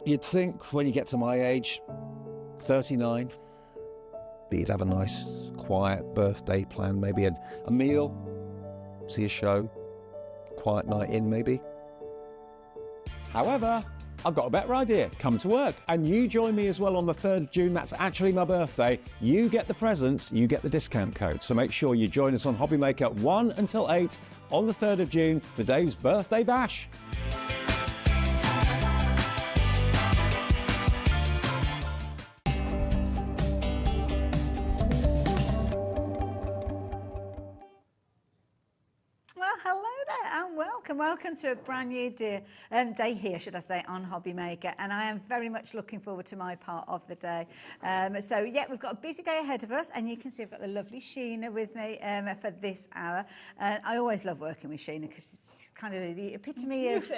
You'd think when you get to my age, 39, that you'd have a nice, quiet birthday plan, maybe a meal, see a show, quiet night in maybe. However, I've got a better idea. Come to work and you join me as well on the 3rd of June. That's actually my birthday. You get the presents, you get the discount code. So make sure you join us on Hobbymaker 1 until 8 on the 3rd of June for Dave's birthday bash. Welcome to a brand new day here, should I say, on Hobbymaker, and I am very much looking forward to my part of the day. So yeah, we've got a busy day ahead of us, and you can see I've got the lovely Sheena with me for this hour. I always love working with Sheena because it's kind of the epitome of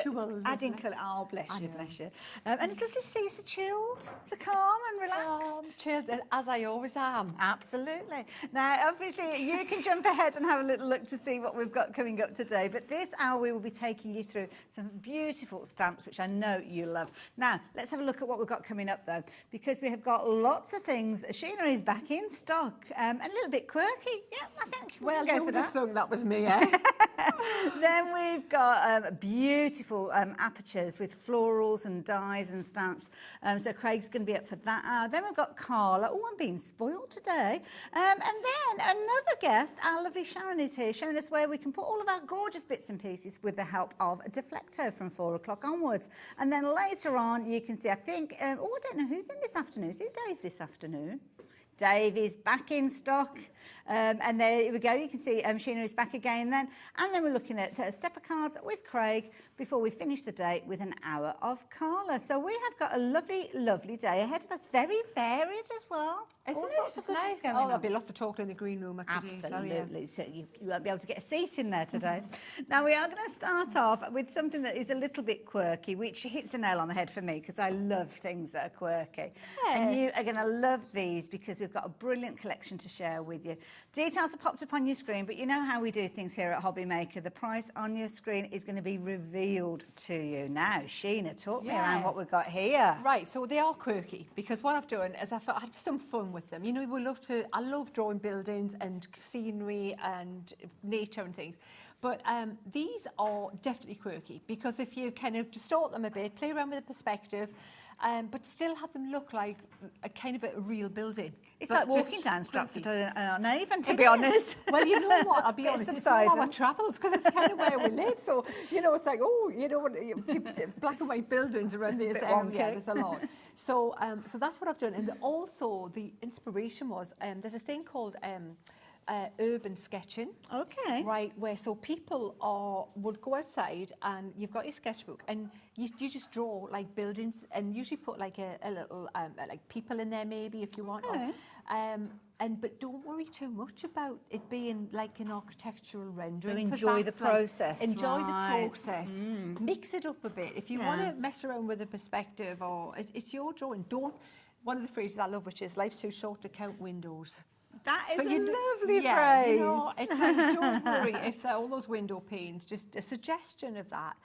adding colour. Oh, bless you, bless you. And it's lovely to see you so chilled, so calm and relaxed. Chilled, as I always am. Absolutely. Now, obviously, you can jump ahead and have a little look to see what we've got coming up today, but this hour we will be taking you through some beautiful stamps, which I know you love. Now, let's have a look at what we've got coming up, though, because we have got lots of things. Sheena is back in stock, a little bit quirky. Yeah, I think we'll go for that. That was me, eh? Then we've got beautiful apertures with florals and dies and stamps. So Craig's going to be up for that hour. Then we've got Carla. Oh, I'm being spoiled today. And then another guest, our lovely Sharon, is here, showing us where we can put all of our gorgeous bits and pieces with the help of a Deflecto from 4 o'clock onwards. And then later on, you can see, I think, I don't know who's in this afternoon. Is it Dave this afternoon? Dave is back in stock. And there we go. You can see Sheena is back again then. And then we're looking at stepper cards with Craig before we finish the day with an hour of Carla. So we have got a lovely, lovely day ahead of us. Very varied as well. Isn't it? It's nice. Oh, there'll be lots of talk in the green room. Absolutely. So you won't be able to get a seat in there today. Now, we are going to start off with something that is a little bit quirky, which hits the nail on the head for me because I love things that are quirky. Yeah. And you are going to love these because we've got a brilliant collection to share with you. Details are popped up on your screen, but you know how we do things here at Hobbymaker. The price on your screen is going to be revealed to you. Now, Sheena, talk me around what we've got here. Right, so they are quirky because what I've done is I had some fun with them. You know, I love drawing buildings and scenery and nature and things. But these are definitely quirky because if you kind of distort them a bit, play around with the perspective, but still have them look like a kind of a real building. It's like walking down Stratford on Avon, to be honest. Well, you know what? I'll be honest. It's not our travels because it's kind of where we live. So, you know, it's like, oh, you know what? Black and white buildings around this area. Yeah, there's a lot. So, so that's what I've done. And also, the inspiration was there's a thing called urban sketching. Okay. Right, where so people would go outside and you've got your sketchbook and you just draw like buildings and usually put like a little like people in there maybe if you want. Okay. But don't worry too much about it being like an architectural rendering. So enjoy the process. Like, enjoy the process. Mix it up a bit. If you want to mess around with the perspective or it's your drawing, don't. One of the phrases I love, which is life's too short to count windows. That is a lovely phrase. You know, it's like, don't worry if they're all those window panes, just a suggestion of that.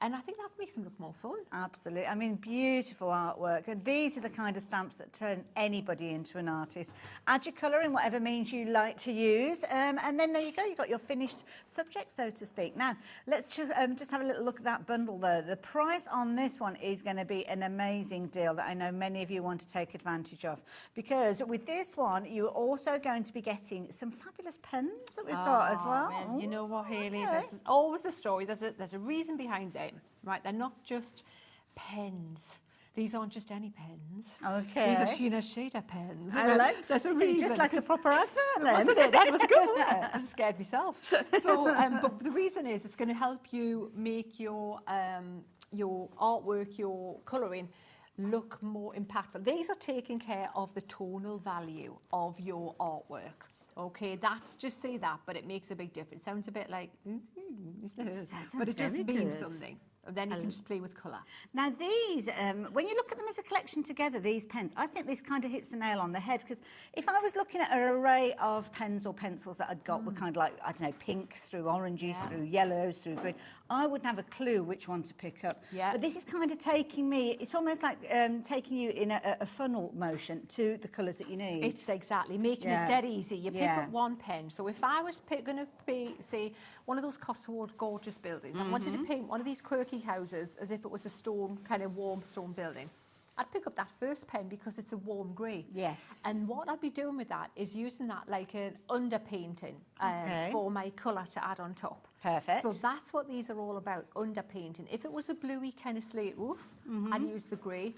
And I think that makes them look more fun. Absolutely. I mean, beautiful artwork. And these are the kind of stamps that turn anybody into an artist. Add your colour in whatever means you like to use. And then there you go. You've got your finished subject, so to speak. Now, let's just have a little look at that bundle, though. The price on this one is going to be an amazing deal that I know many of you want to take advantage of. Because with this one, you're also going to be getting some fabulous pens that we've got as well. Man, you know what, Hayley? There's always a story. There's a reason behind them. Right, they're not just pens. These aren't just any pens. Okay. These are Sheena Shader pens. I like. There's a reason. Just like a proper advert, then. Wasn't it? That was good, wasn't it? I scared myself. So, but the reason is it's going to help you make your artwork, your colouring, look more impactful. These are taking care of the tonal value of your artwork. Okay, that's just say that, but it makes a big difference. Sounds a bit like, but it just means something. And then you can just play with colour. Now these, when you look at them as a collection together, these pens, I think this kind of hits the nail on the head, because if I was looking at an array of pens or pencils that I'd got were kind of like, I don't know, pinks through oranges, through yellows, through green, I wouldn't have a clue which one to pick up. Yeah. But this is kind of taking me, it's almost like taking you in a funnel motion to the colours that you need. It's exactly, making it dead easy. You pick up one pen. So if I was going to be, say, one of those Cotswold gorgeous buildings, I wanted to paint one of these quirky houses as if it was a stone, kind of warm stone building, I'd pick up that first pen because it's a warm grey. Yes. And what I'd be doing with that is using that like an underpainting for my colour to add on top. Perfect. So that's what these are all about, underpainting. If it was a bluey kind of slate roof, I'd use the grey,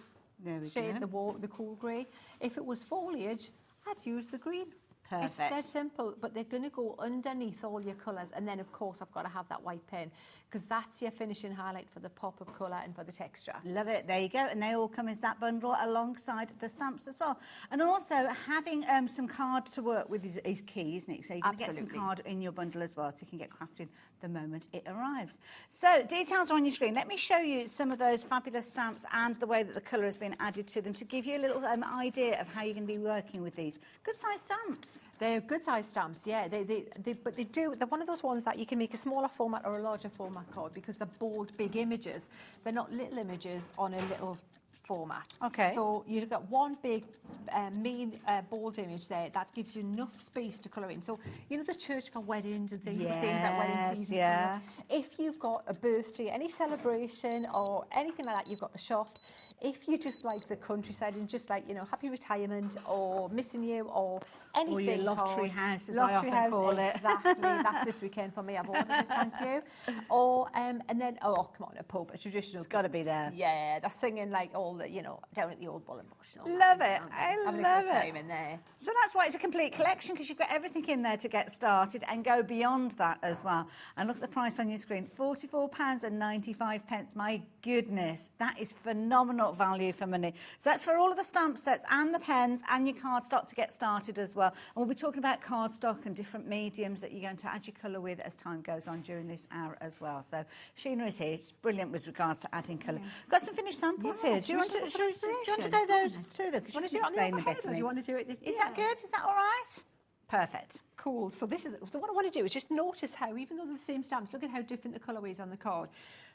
shade the cool grey. If it was foliage, I'd use the green. Perfect. It's dead simple, but they're going to go underneath all your colours. And then, of course, I've got to have that white pen because that's your finishing highlight for the pop of colour and for the texture. Love it. There you go. And they all come as that bundle alongside the stamps as well. And also having some card to work with is key, isn't it? So you can get some card in your bundle as well, so you can get crafting the moment it arrives. So details are on your screen. Let me show you some of those fabulous stamps and the way that the colour has been added to them to give you a little idea of how you're going to be working with these. Good size stamps. They're good size stamps, yeah. But they're one of those ones that you can make a smaller format or a larger format card because they're bold, big images. They're not little images on a little format. Okay. So you've got one big main bold image there that gives you enough space to colour in. So you know the church for weddings and things, we're saying about wedding season. Yeah. If you've got a birthday, any celebration or anything like that, you've got the shop. If you just like the countryside and just like, you know, happy retirement or missing you or anything. Or your lottery house, as lottery I often call it. Exactly. That's this weekend for me. I've ordered it, thank you. Or, and then, oh, come on, a pub, a traditional. It's got to be there. Yeah, they're singing like all the, you know, down at the old Bull and Bush. And all Love that, it. I having love a good time it. in there. So that's why it's a complete collection, because you've got everything in there to get started and go beyond that as well. And look at the price on your screen, £44.95. My goodness, that is phenomenal value for money. So that's for all of the stamp sets and the pens and your cardstock to get started as well. And we'll be talking about cardstock and different mediums that you're going to add your colour with as time goes on during this hour as well. So Sheena is here. It's brilliant with regards to adding colour. Got some finished samples here. Do you want to go those through them? Want to do it on the other head, or do you want to do it? Is that good? Is that all right? Perfect. Cool. So this is what I want to do is just notice how, even though they're the same stamps, look at how different the colourways on the card.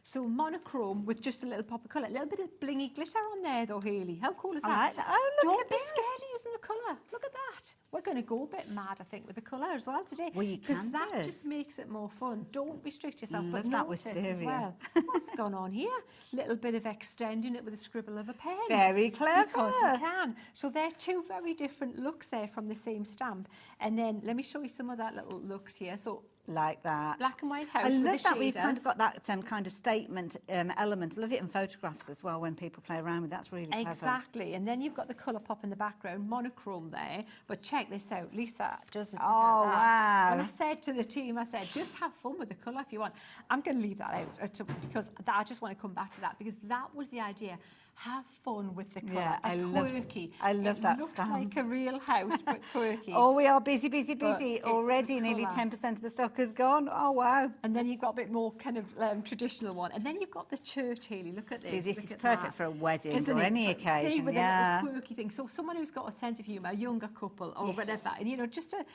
So monochrome with just a little pop of colour, a little bit of blingy glitter on there though, Hayley. How cool is that? I like that. Oh, look Don't at be this. scared of using the colour. Look at that. We're going to go a bit mad, I think, with the colour as well today. Well, you can that do. just makes it more fun. Don't restrict yourself, but Love that notice as wisteria. well. What's gone on here? Little bit of extending it with a scribble of a pen. Very clever. Because you can. So they're two very different looks there from the same stamp. And then let me show you some of that little looks here. So Like that. black and white house I with love the that we've kind shaders. of got that kind of statement element. I love it in photographs as well when people play around with it. That's really clever. Exactly, and then you've got the colour pop in the background, monochrome there. But check this out, Lisa doesn't. Oh, forget that. wow. When I said to the team, I said, just have fun with the colour if you want. I'm going to leave that out because I just want to come back to that because that was the idea. Have fun with the colour. Yeah, I love that It looks stamp. like a real house, but quirky. Oh, we are busy, busy, But busy. Already the nearly colour. 10% of the stock has gone. Oh, wow. And then you've got a bit more kind of traditional one. And then you've got the church, Hayley. Look at this. See, this Look is at perfect that. for a wedding Isn't or it? any But see, occasion. with Yeah. a little quirky thing. So someone who's got a sense of humour, a younger couple or Yes. whatever. And, you know, just a...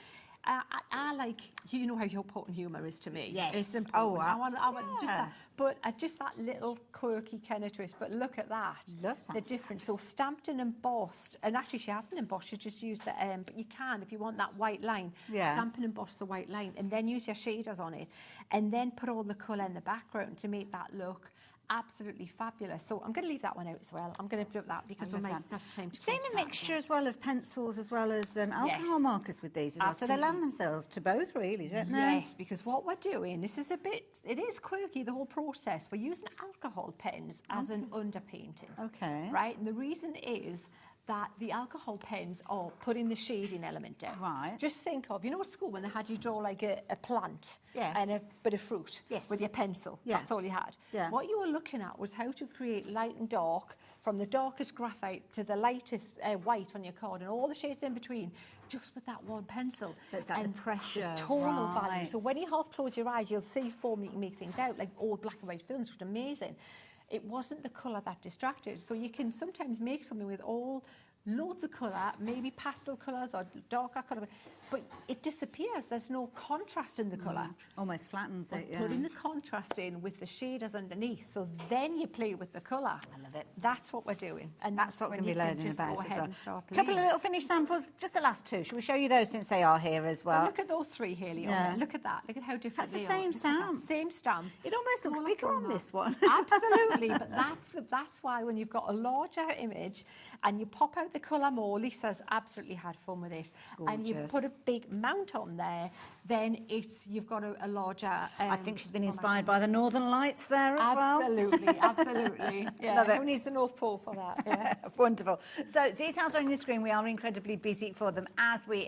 I like, you know how important humour is to me. Yes. It's important. Oh, wow. I want just Yeah. that. But just that little quirky kind of twist. But look at that. Love The that. difference. So stamped and embossed. And actually, she hasn't embossed. She just used the... but you can, if you want that white line, Yeah. stamp and emboss the white line. And then use your shaders on it. And then put all the colour in the background to make that look absolutely fabulous. So I'm going to leave that one out as well. I'm going to put that because we might have time to Seen come to a that mixture one. as well of pencils as well as alcohol Yes. markers with these as well. So they Absolutely. lend themselves to both really, don't they? Yes, because what we're doing, this is it is quirky, the whole process. We're using alcohol pens as an underpainting. Okay. Right? And the reason is that the alcohol pens are putting the shading element down. Right. Just think of, you know, at school when they had you draw like a plant Yes. and a bit of fruit Yes. with your pencil. Yeah. That's all you had. Yeah. What you were looking at was how to create light and dark from the darkest graphite to the lightest white on your card and all the shades in between, just with that one pencil. So it's like the And pressure, tonal value. So right. when you half close your eyes, you'll see form, you can make things out, like old black and white films, which are amazing. It wasn't the colour that distracted. So you can sometimes make something with loads of colour, maybe pastel colours or darker colour, but it disappears. There's no contrast in the colour. Almost flattens But it, yeah. putting the contrast in with the shaders underneath, so then you play with the colour. I love it. That's what we're doing. And That's what we're when going to be you can learning just about go as ahead well. and start A couple playing. of little finished samples, just the last two. Shall we show you those since they are here as Well, well? look at those three here, Leon. Yeah. Look at that. Look at how different That's the they are. same Look at that. stamp. Same stamp. It almost looks Smaller bigger on format. this one. Absolutely, but that's why when you've got a larger image and you pop out the colour more, Lisa's absolutely had fun with this, and you Gorgeous. put a big mount on there, then you've got a larger. I think she's been format inspired on by the Northern Lights there as well. Absolutely, absolutely. Yeah. Love it. Who needs the North Pole for that? Yeah. Wonderful. So details are on your screen. We are incredibly busy for them, as we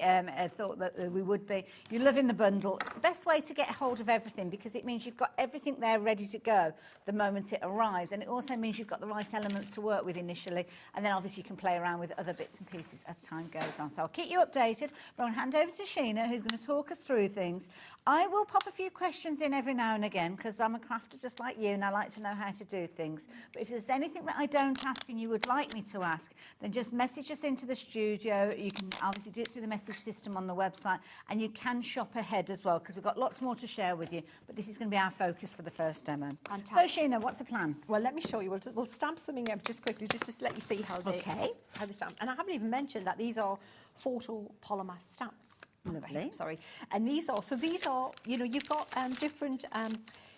thought that we would be. You're loving the bundle. It's the best way to get hold of everything because it means you've got everything there ready to go the moment it arrives. And it also means you've got the right elements to work with initially. And then obviously you can play around with other bits and pieces as time goes on. So I'll keep you updated. But I'll hand over to Sheena, who's going to talk us through things. I will pop a few questions in every now and again because I'm a crafter just like you and I like to know how to do things. But if there's anything that I don't ask and you would like me to ask, then just message us into the studio. You can obviously do it through the message system on the website, and you can shop ahead as well because we've got lots more to share with you. But this is going to be our focus for the first demo. Fantastic. So Sheena, what's the plan? Well, let me show you. We'll stamp something up just quickly, just to let you see how they stamp. And I haven't even mentioned that these are photopolymer stamps. Lovely. Sorry. And these are, you know, you've got different,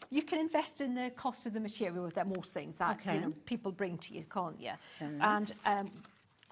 you can invest in the cost of the material with most things that, Okay. you know, people bring to you, can't you? Mm-hmm. And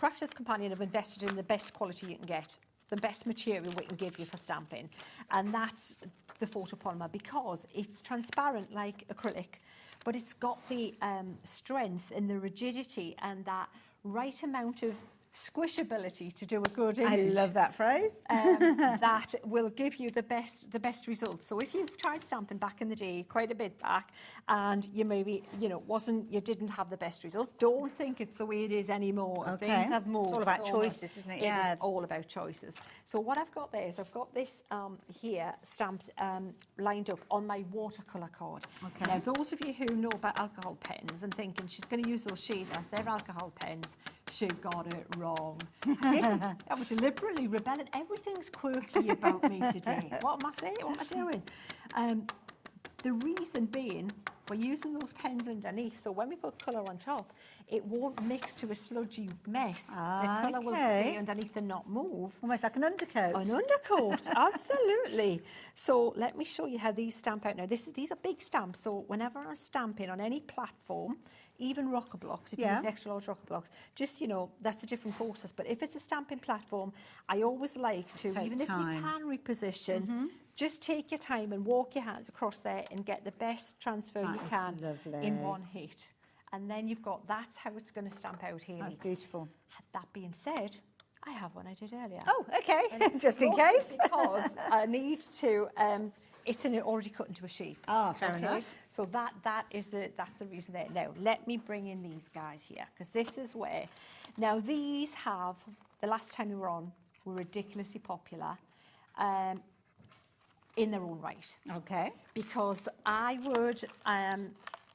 Crafters Companion have invested in the best quality you can get, the best material we can give you for stamping. And that's the photopolymer because it's transparent like acrylic, but it's got the strength and the rigidity and that right amount of squishability to do a good image. I love that phrase. That will give you the best results. So if you've tried stamping back in the day, quite a bit back, and you maybe, you know, you didn't have the best results, don't think it's the way it is anymore. Okay. Things have moved. It's all about so much. choices, isn't it? It Yeah. is all about choices. So what I've got there is I've got this here stamped, lined up on my watercolour card. Okay. Now, those of you who know about alcohol pens and thinking she's going to use those shaders, they're alcohol pens. She got it wrong. I didn't. I was deliberately rebelling. Everything's quirky about me today. What am I saying? What am I doing? The reason being, we're using those pens underneath, so when we put colour on top, it won't mix to a sludgy mess. The colour will stay underneath and not move. Almost like an undercoat. An undercoat, absolutely. So let me show you how these stamp out now. These are big stamps, so whenever I'm stamping on any platform, even rocker blocks, if you use the extra large rocker blocks, just, you know, that's a different process. But if it's a stamping platform, I always like to, even if you can reposition, just take your time and walk your hands across there and get the best transfer you can in one hit. And then that's how it's going to stamp out here. That's beautiful. That being said, I have one I did earlier. Oh, okay. Just in case. Because I need to, it's already cut into a shape. Ah, fair enough. So that's the reason there. Now, let me bring in these guys here, because this is where, now these the last time we were on, were ridiculously popular in their own right. Okay. Because I would,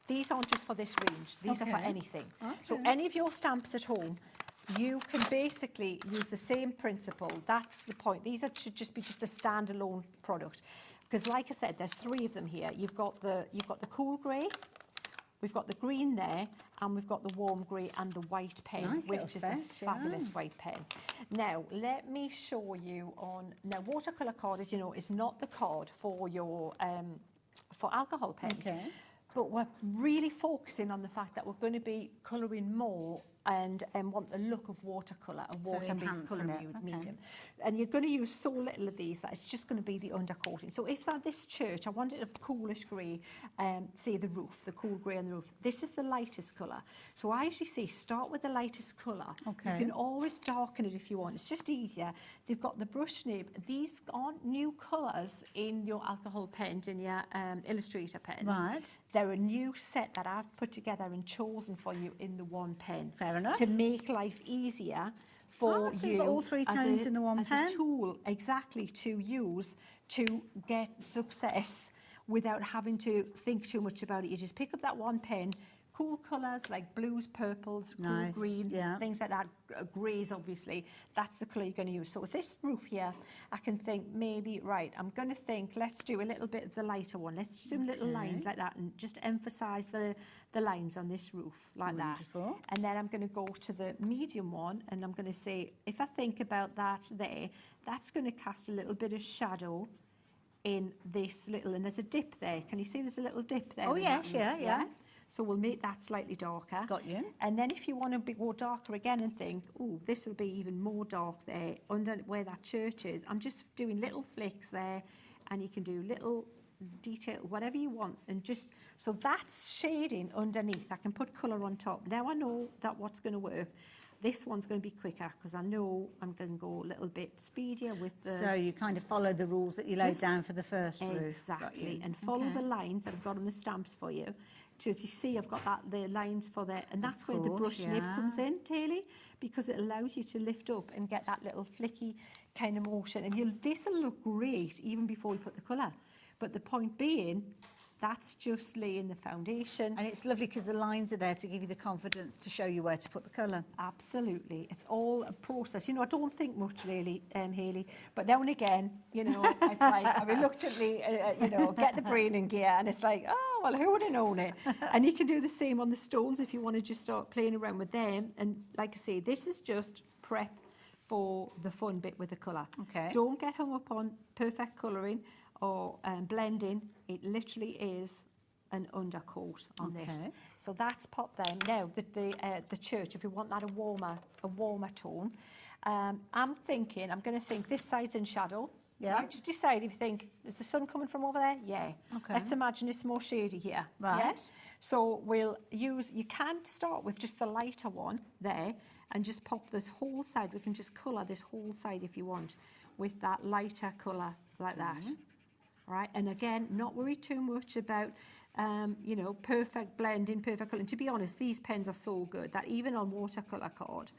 these aren't just for this range, these are for anything. So any of your stamps at home, you can basically use the same principle. That's the point. These should just be a standalone product. Because like I said, there's three of them here. You've got the cool grey, we've got the green there, and we've got the warm grey and the white pen, which is a fabulous white pen. Now, let me show you now watercolour card, as you know, is not the card for your for alcohol pens. Okay. But we're really focusing on the fact that we're going to be colouring more and want the look of watercolour, a water-based enhancing colour it, okay. medium. And you're going to use so little of these that it's just going to be the undercoating. So if at this church, I wanted a coolish grey, say the roof, the cool grey on the roof, this is the lightest colour. So I usually say start with the lightest colour. Okay. You can always darken it if you want. It's just easier. They've got the brush nib. These aren't new colours in your alcohol pens, in your Illustrator pens. Right. They're a new set that I've put together and chosen for you in the one pen. Fair enough. To make life easier for So you. you've got all three as tones in the one as pen? a tool, exactly, to use to get success without having to think too much about it. You just pick up that one pen, cool colours like blues, purples, cool Nice, green, yeah. things like that, greys obviously, that's the colour you're going to use. So with this roof here, I can think maybe, right, I'm going to think, let's do a little bit of the lighter one. Let's do little lines like that and just emphasise the lines on this roof like Wonderful. that. And then I'm going to go to the medium one and I'm going to say, if I think about that there, that's going to cast a little bit of shadow in this little, and there's a dip there. Can you see there's a little dip there? Oh, in yes, that yeah. So we'll make that slightly darker. Got you. And then if you want to go darker again and think, oh, this will be even more dark there under where that church is, I'm just doing little flicks there, and you can do little detail, whatever you want, and just, so that's shading underneath. I can put colour on top. Now I know that what's going to work. This one's going to be quicker because I know I'm going to go a little bit speedier with the... So you kind of follow the rules that you laid Just- down for the first roof. Got Exactly, you. and follow Okay. the lines that I've got on the stamps for you. So as you see, I've got the lines for the, and that's where the course, brush nib yeah. comes in, Taylor, because it allows you to lift up and get that little flicky kind of motion. And this will look great even before we put the colour. But the point being, that's just laying the foundation. And it's lovely because the lines are there to give you the confidence to show you where to put the colour. Absolutely. It's all a process. You know, I don't think much, really, Hayley, but now and again, you know, it's like I reluctantly, you know, get the brain in gear, and it's like, oh, well, who would have known it? And you can do the same on the stones if you want to just start playing around with them. And like I say, this is just prep for the fun bit with the colour. Okay. Don't get hung up on perfect colouring or blending. It literally is an undercoat on this. Okay. So that's popped there. Now, the church, if you want that a warmer tone, I'm going to think this side's in shadow. Yeah. Right, just decide if you think, is the sun coming from over there? Yeah. Okay. Let's imagine it's more shady here. Right. Yeah? So we'll use, you can start with just the lighter one there and just pop this whole side. We can just colour this whole side if you want with that lighter colour like that. Right, and again, not worry too much about, you know, perfect blending, perfect colour. And to be honest, these pens are so good that even on watercolour card,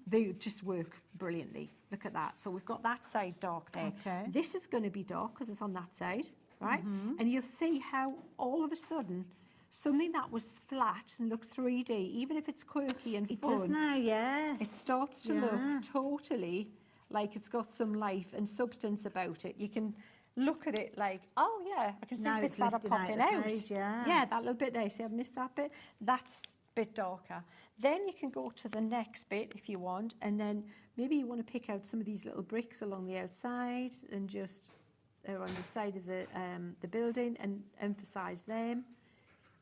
they just work brilliantly. Look at that. So we've got that side dark there. Okay. This is going to be dark because it's on that side, right? And you'll see how all of a sudden, something that was flat and looked 3D, even if it's quirky and It fun, does now, yes. it starts to Yeah. look totally like it's got some life and substance about it. You can look at it like, oh yeah, I can see Now bits it's that are lifting out popping the out. page, yes. Yeah, that little bit there. See, I've missed that bit. That's a bit darker. Then you can go to the next bit if you want, and then maybe you want to pick out some of these little bricks along the outside and just on the side of the building and emphasise them.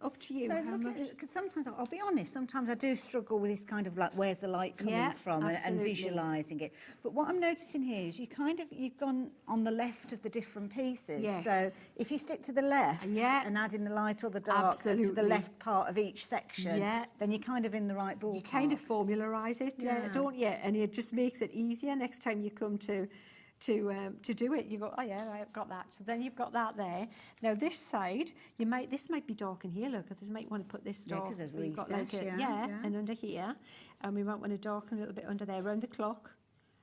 Up to you. So how much? because sometimes, I'll be honest, sometimes I do struggle with this kind of like, where's the light coming Yeah, from and absolutely. visualising it. But what I'm noticing here is you've gone on the left of the different pieces. Yes. So if you stick to the left Yeah. and add in the light or the dark to the Absolutely. left part of each section, Yeah. then you're kind of in the right ballpark. You kind of formularise it, Yeah. don't you? And it just makes it easier next time you come to do it. You go, oh yeah, right, I've got that. So then you've got that there. Now this side, this might be dark in here. Look, this might want to put this Yeah, dark. 'cause there's so you've got like recess, a, yeah. and under here, and we might want to darken a little bit under there, around the clock.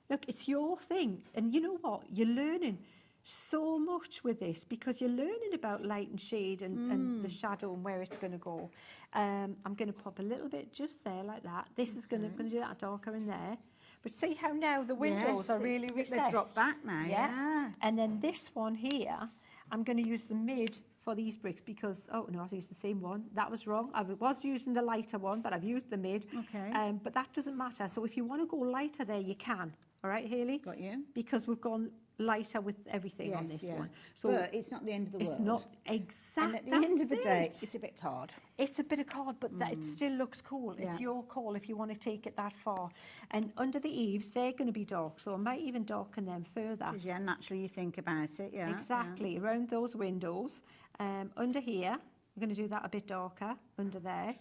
Look, it's your thing, and you know what? You're learning so much with this because you're learning about light and shade and the shadow and where it's going to go. I'm going to pop a little bit just there like that. This is going to do that darker in there. But see how now the windows are really recessed. They've dropped back now, yeah. And then this one here, I'm going to use the mid for these bricks because, oh no, I've used the same one. That was wrong. I was using the lighter one, but I've used the mid. Okay. But that doesn't matter. So if you want to go lighter there, you can. All right, Hayley? Got you. Because we've gone lighter with everything on this one. So but it's not the end of the world. it's not exact. And at the end of the day, it. it's a bit hard. It's a bit of card, but that it still looks cool. Yeah. It's your call if you want to take it that far. And under the eaves, they're going to be dark, so I might even darken them further. 'Cause, yeah, naturally you think about it, yeah. Exactly, around those windows. Under here, we're going to do that a bit darker, under there.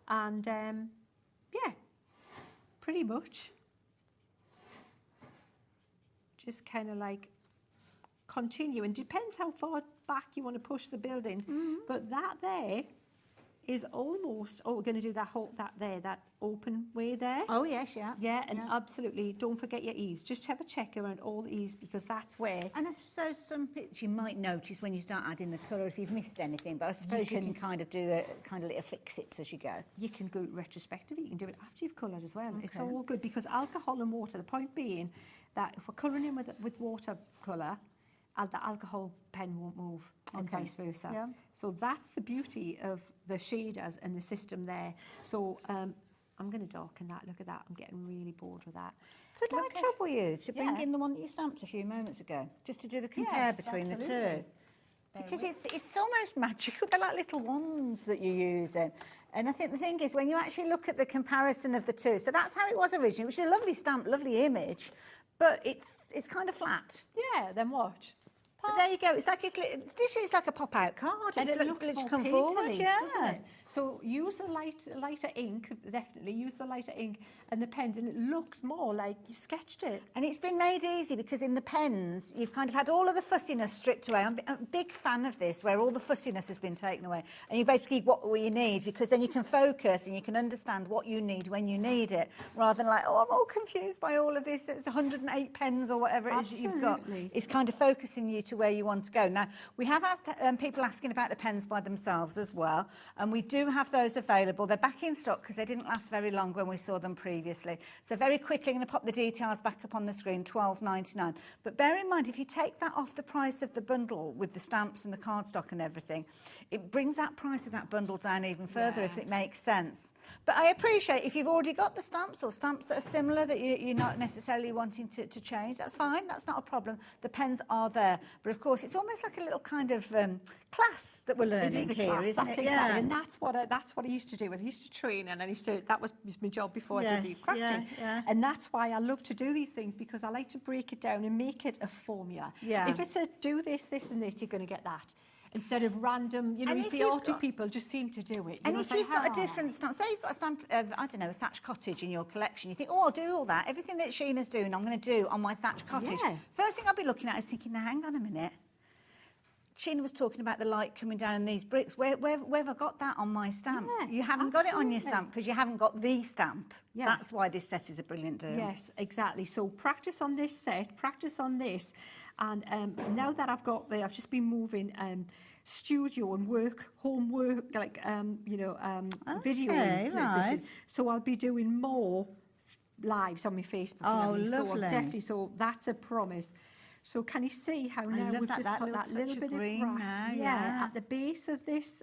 And yeah, pretty much. Just kind of like continue. And depends how far back you want to push the building. But that there is almost, oh, we're going to do that whole, that open way there. Oh, yes, yeah. Yeah, and absolutely, don't forget your eaves. Just have a check around all the eaves because that's where... And I suppose some bits you might notice when you start adding the colour if you've missed anything, but I suppose you can kind of do a kind of little fix-its as you go. You can go retrospectively, you can do it after you've coloured as well. It's all good because alcohol and water, the point being that if we're colouring in with watercolour, the alcohol pen won't move and vice versa. Yeah. So that's the beauty of the shaders and the system there. So I'm going to darken that. Look at that. I'm getting really bored with that. Could I trouble you to bring in the one that you stamped a few moments ago, just to do the compare between the two? Because it's almost magical. They're like little wands that you're using. And I think the thing is, when you actually look at the comparison of the two, so that's how it was originally, which is a lovely stamp, lovely image, but it's kind of flat. Yeah, then watch. So there you go. It's like this is like a pop-out card. And it looks more come forward, painterly, doesn't it? So use a lighter ink, definitely use the lighter ink and the pens, and it looks more like you sketched it. And it's been made easy because in the pens, you've kind of had all of the fussiness stripped away. I'm a big fan of this, where all the fussiness has been taken away. And you basically what you need, because then you can focus and you can understand what you need when you need it, rather than like, oh, I'm all confused by all of this. It's 108 pens or whatever it is that you've got. It's kind of focusing you to where you want to go. Now, we have had people asking about the pens by themselves as well, and we do have those available. They're back in stock because they didn't last very long when we saw them previously. So very quickly, I'm going to pop the details back up on the screen, £12.99. But bear in mind, if you take that off the price of the bundle with the stamps and the cardstock and everything, it brings that price of that bundle down even further, if it makes sense. But I appreciate if you've already got the stamps or stamps that are similar that you're not necessarily wanting to change, that's fine, that's not a problem. The pens are there. But of course, it's almost like a little kind of class that we're learning It is a here, class, isn't that's it? exactly, Yeah. and that's what I used to do. I used to train, and that was my job before I did the crafting. And that's why I love to do these things, because I like to break it down and make it a formula. Yeah. If it's a do this, this, and this, you're going to get that. Instead of random, you know, And you if see you've arty got- people just seem to do it. And know, if it's like, you've got a "Ah." different stamp, say you've got a stamp of, I don't know, a thatched cottage in your collection, you think, oh, I'll do all that. Everything that Sheena's doing, I'm going to do on my thatched cottage. Yeah. First thing I'll be looking at is thinking, now, hang on a minute. Sheena was talking about the light coming down in these bricks. Where have I got that on my stamp? Yeah, You haven't got it on your absolutely. stamp because you haven't got the stamp. Yeah. That's why this set is a brilliant deal. Yes, exactly. So practice on this set, practice on this. And now that I've just been moving studio and homework, like, video right. So I'll be doing more lives on my Facebook. Oh, and everything. lovely. So definitely, so that's a promise. So can you see how now love we've that. just That put little that little touch of bit of green grass now, yeah. at the base of this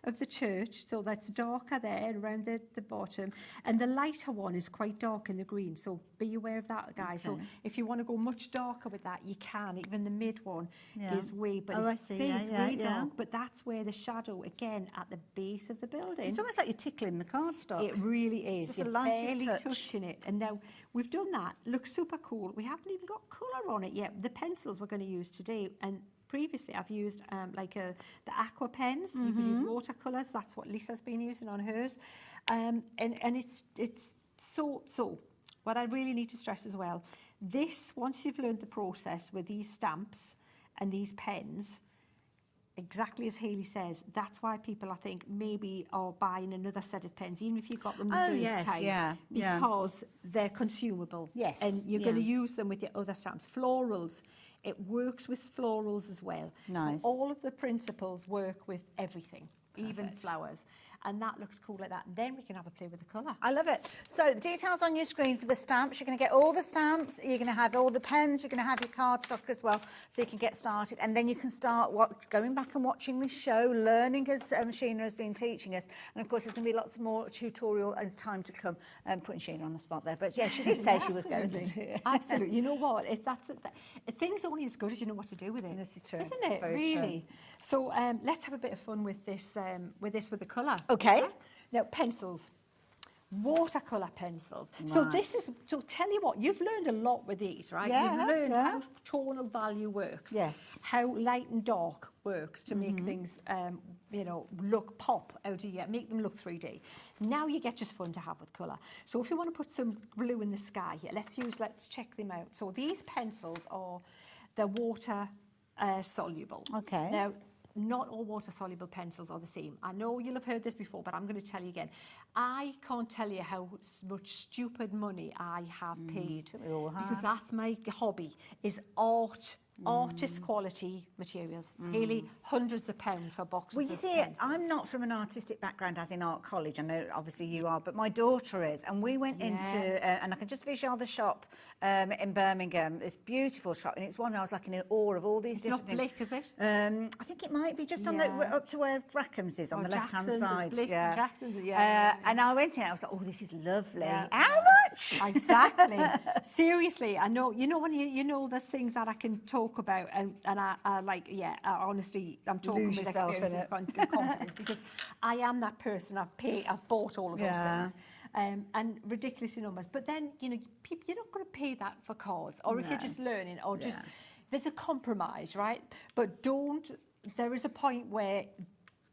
of the church, so that's darker there around the bottom, and the lighter one is quite dark in the green, so be aware of that, guys. So if you want to go much darker with that, you can. Even the mid one is way, but Oh, I it's, see, it's yeah, way yeah. dark, but that's where the shadow, again, at the base of the building. It's almost like you're tickling the cardstock. It really is. Just the You're lightest barely touch. touching it. And now we've done that. Looks super cool. We haven't even got colour on it yet. The pencils we're going to use today, and previously I've used the aqua pens. You can use watercolours. That's what Lisa's been using on hers. And it's so. What I really need to stress as well, this, once you've learned the process with these stamps and these pens, exactly as Hayley says, that's why people, I think, maybe are buying another set of pens, even if you got them the first time, because they're consumable. Yes, And you're going to use them with your other stamps. Florals, it works with florals as well. Nice. So all of the principles work with everything, even flowers. and that looks cool like that. And then we can have a play with the colour. I love it. So the details on your screen for the stamps. You're going to get all the stamps. You're going to have all the pens. You're going to have your cardstock as well, so you can get started. And then you can start going back and watching the show, learning as Sheena has been teaching us. And of course, there's going to be lots more tutorial and time to come. Putting Sheena on the spot there, but yeah, she did say she was going to do it. Absolutely. You know what? Things are only as good as you know what to do with it. This is true. Isn't it? Very Really? True. So let's have a bit of fun with this, with the colour. Okay. Now, pencils. Watercolour pencils. Right. So tell you what, you've learned a lot with these, right? Yeah, You've learned yeah. how tonal value works. Yes. How light and dark works to make things, look pop out of you, make them look 3D. Now you get just fun to have with colour. So if you want to put some blue in the sky here, let's check them out. So these pencils they're water soluble. Okay. Now, not all water-soluble pencils are the same. I know you'll have heard this before, but I'm going to tell you again. I can't tell you how much stupid money I have paid, we all have. because that's my hobby, is artist quality materials. Hayley, hundreds of pounds for boxes Well, you of see, pencils. I'm not from an artistic background as in art college. I know obviously you are, but my daughter is. And we went into, and I can just visual the shop in Birmingham, this beautiful shop. And it's one I was like in awe of all these It's different not things. Blick, is it? I think it might be just on the, Yeah. up to where Rackham's is, on Or the left-hand Jackson's, side. it's Blick and Jackson's, yeah. And I went in, I was like, oh, this is lovely. Yeah. How much? Exactly. Seriously, I know. You know when you know there's things that I can talk about, and I like, yeah. Honestly, I'm talking Lose with yourself experience in and confidence, because I am that person. I've bought all of those Yeah. things. And ridiculous numbers. But then, you're not going to pay that for cards, or if you're No. just learning, or just Yeah. there's a compromise, right? But there is a point where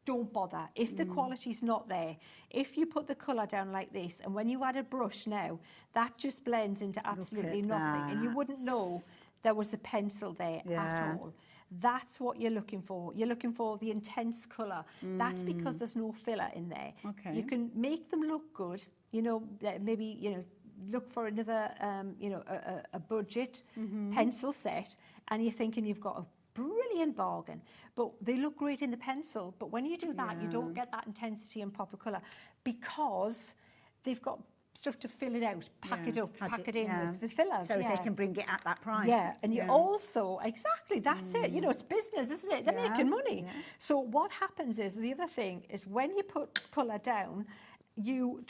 don't bother. If the quality's not there, if you put the colour down like this, and when you add a brush now, that just blends into absolutely at nothing, and you wouldn't know there was a pencil there Yeah. at all. That's what you're looking for. You're looking for the intense colour. That's because there's no filler in there. Okay. You can make them look good, maybe, look for another, a budget pencil set, and you're thinking you've got a brilliant bargain, but they look great in the pencil. But when you do that, you don't get that intensity and pop of colour, because they've got stuff to fill it out, pack it up, pack it in with the fillers. So if they can bring it at that price. Yeah, and you also, exactly, that's it. It's business, isn't it? They're making money. Yeah. So what happens is, the other thing is, when you put colour down, you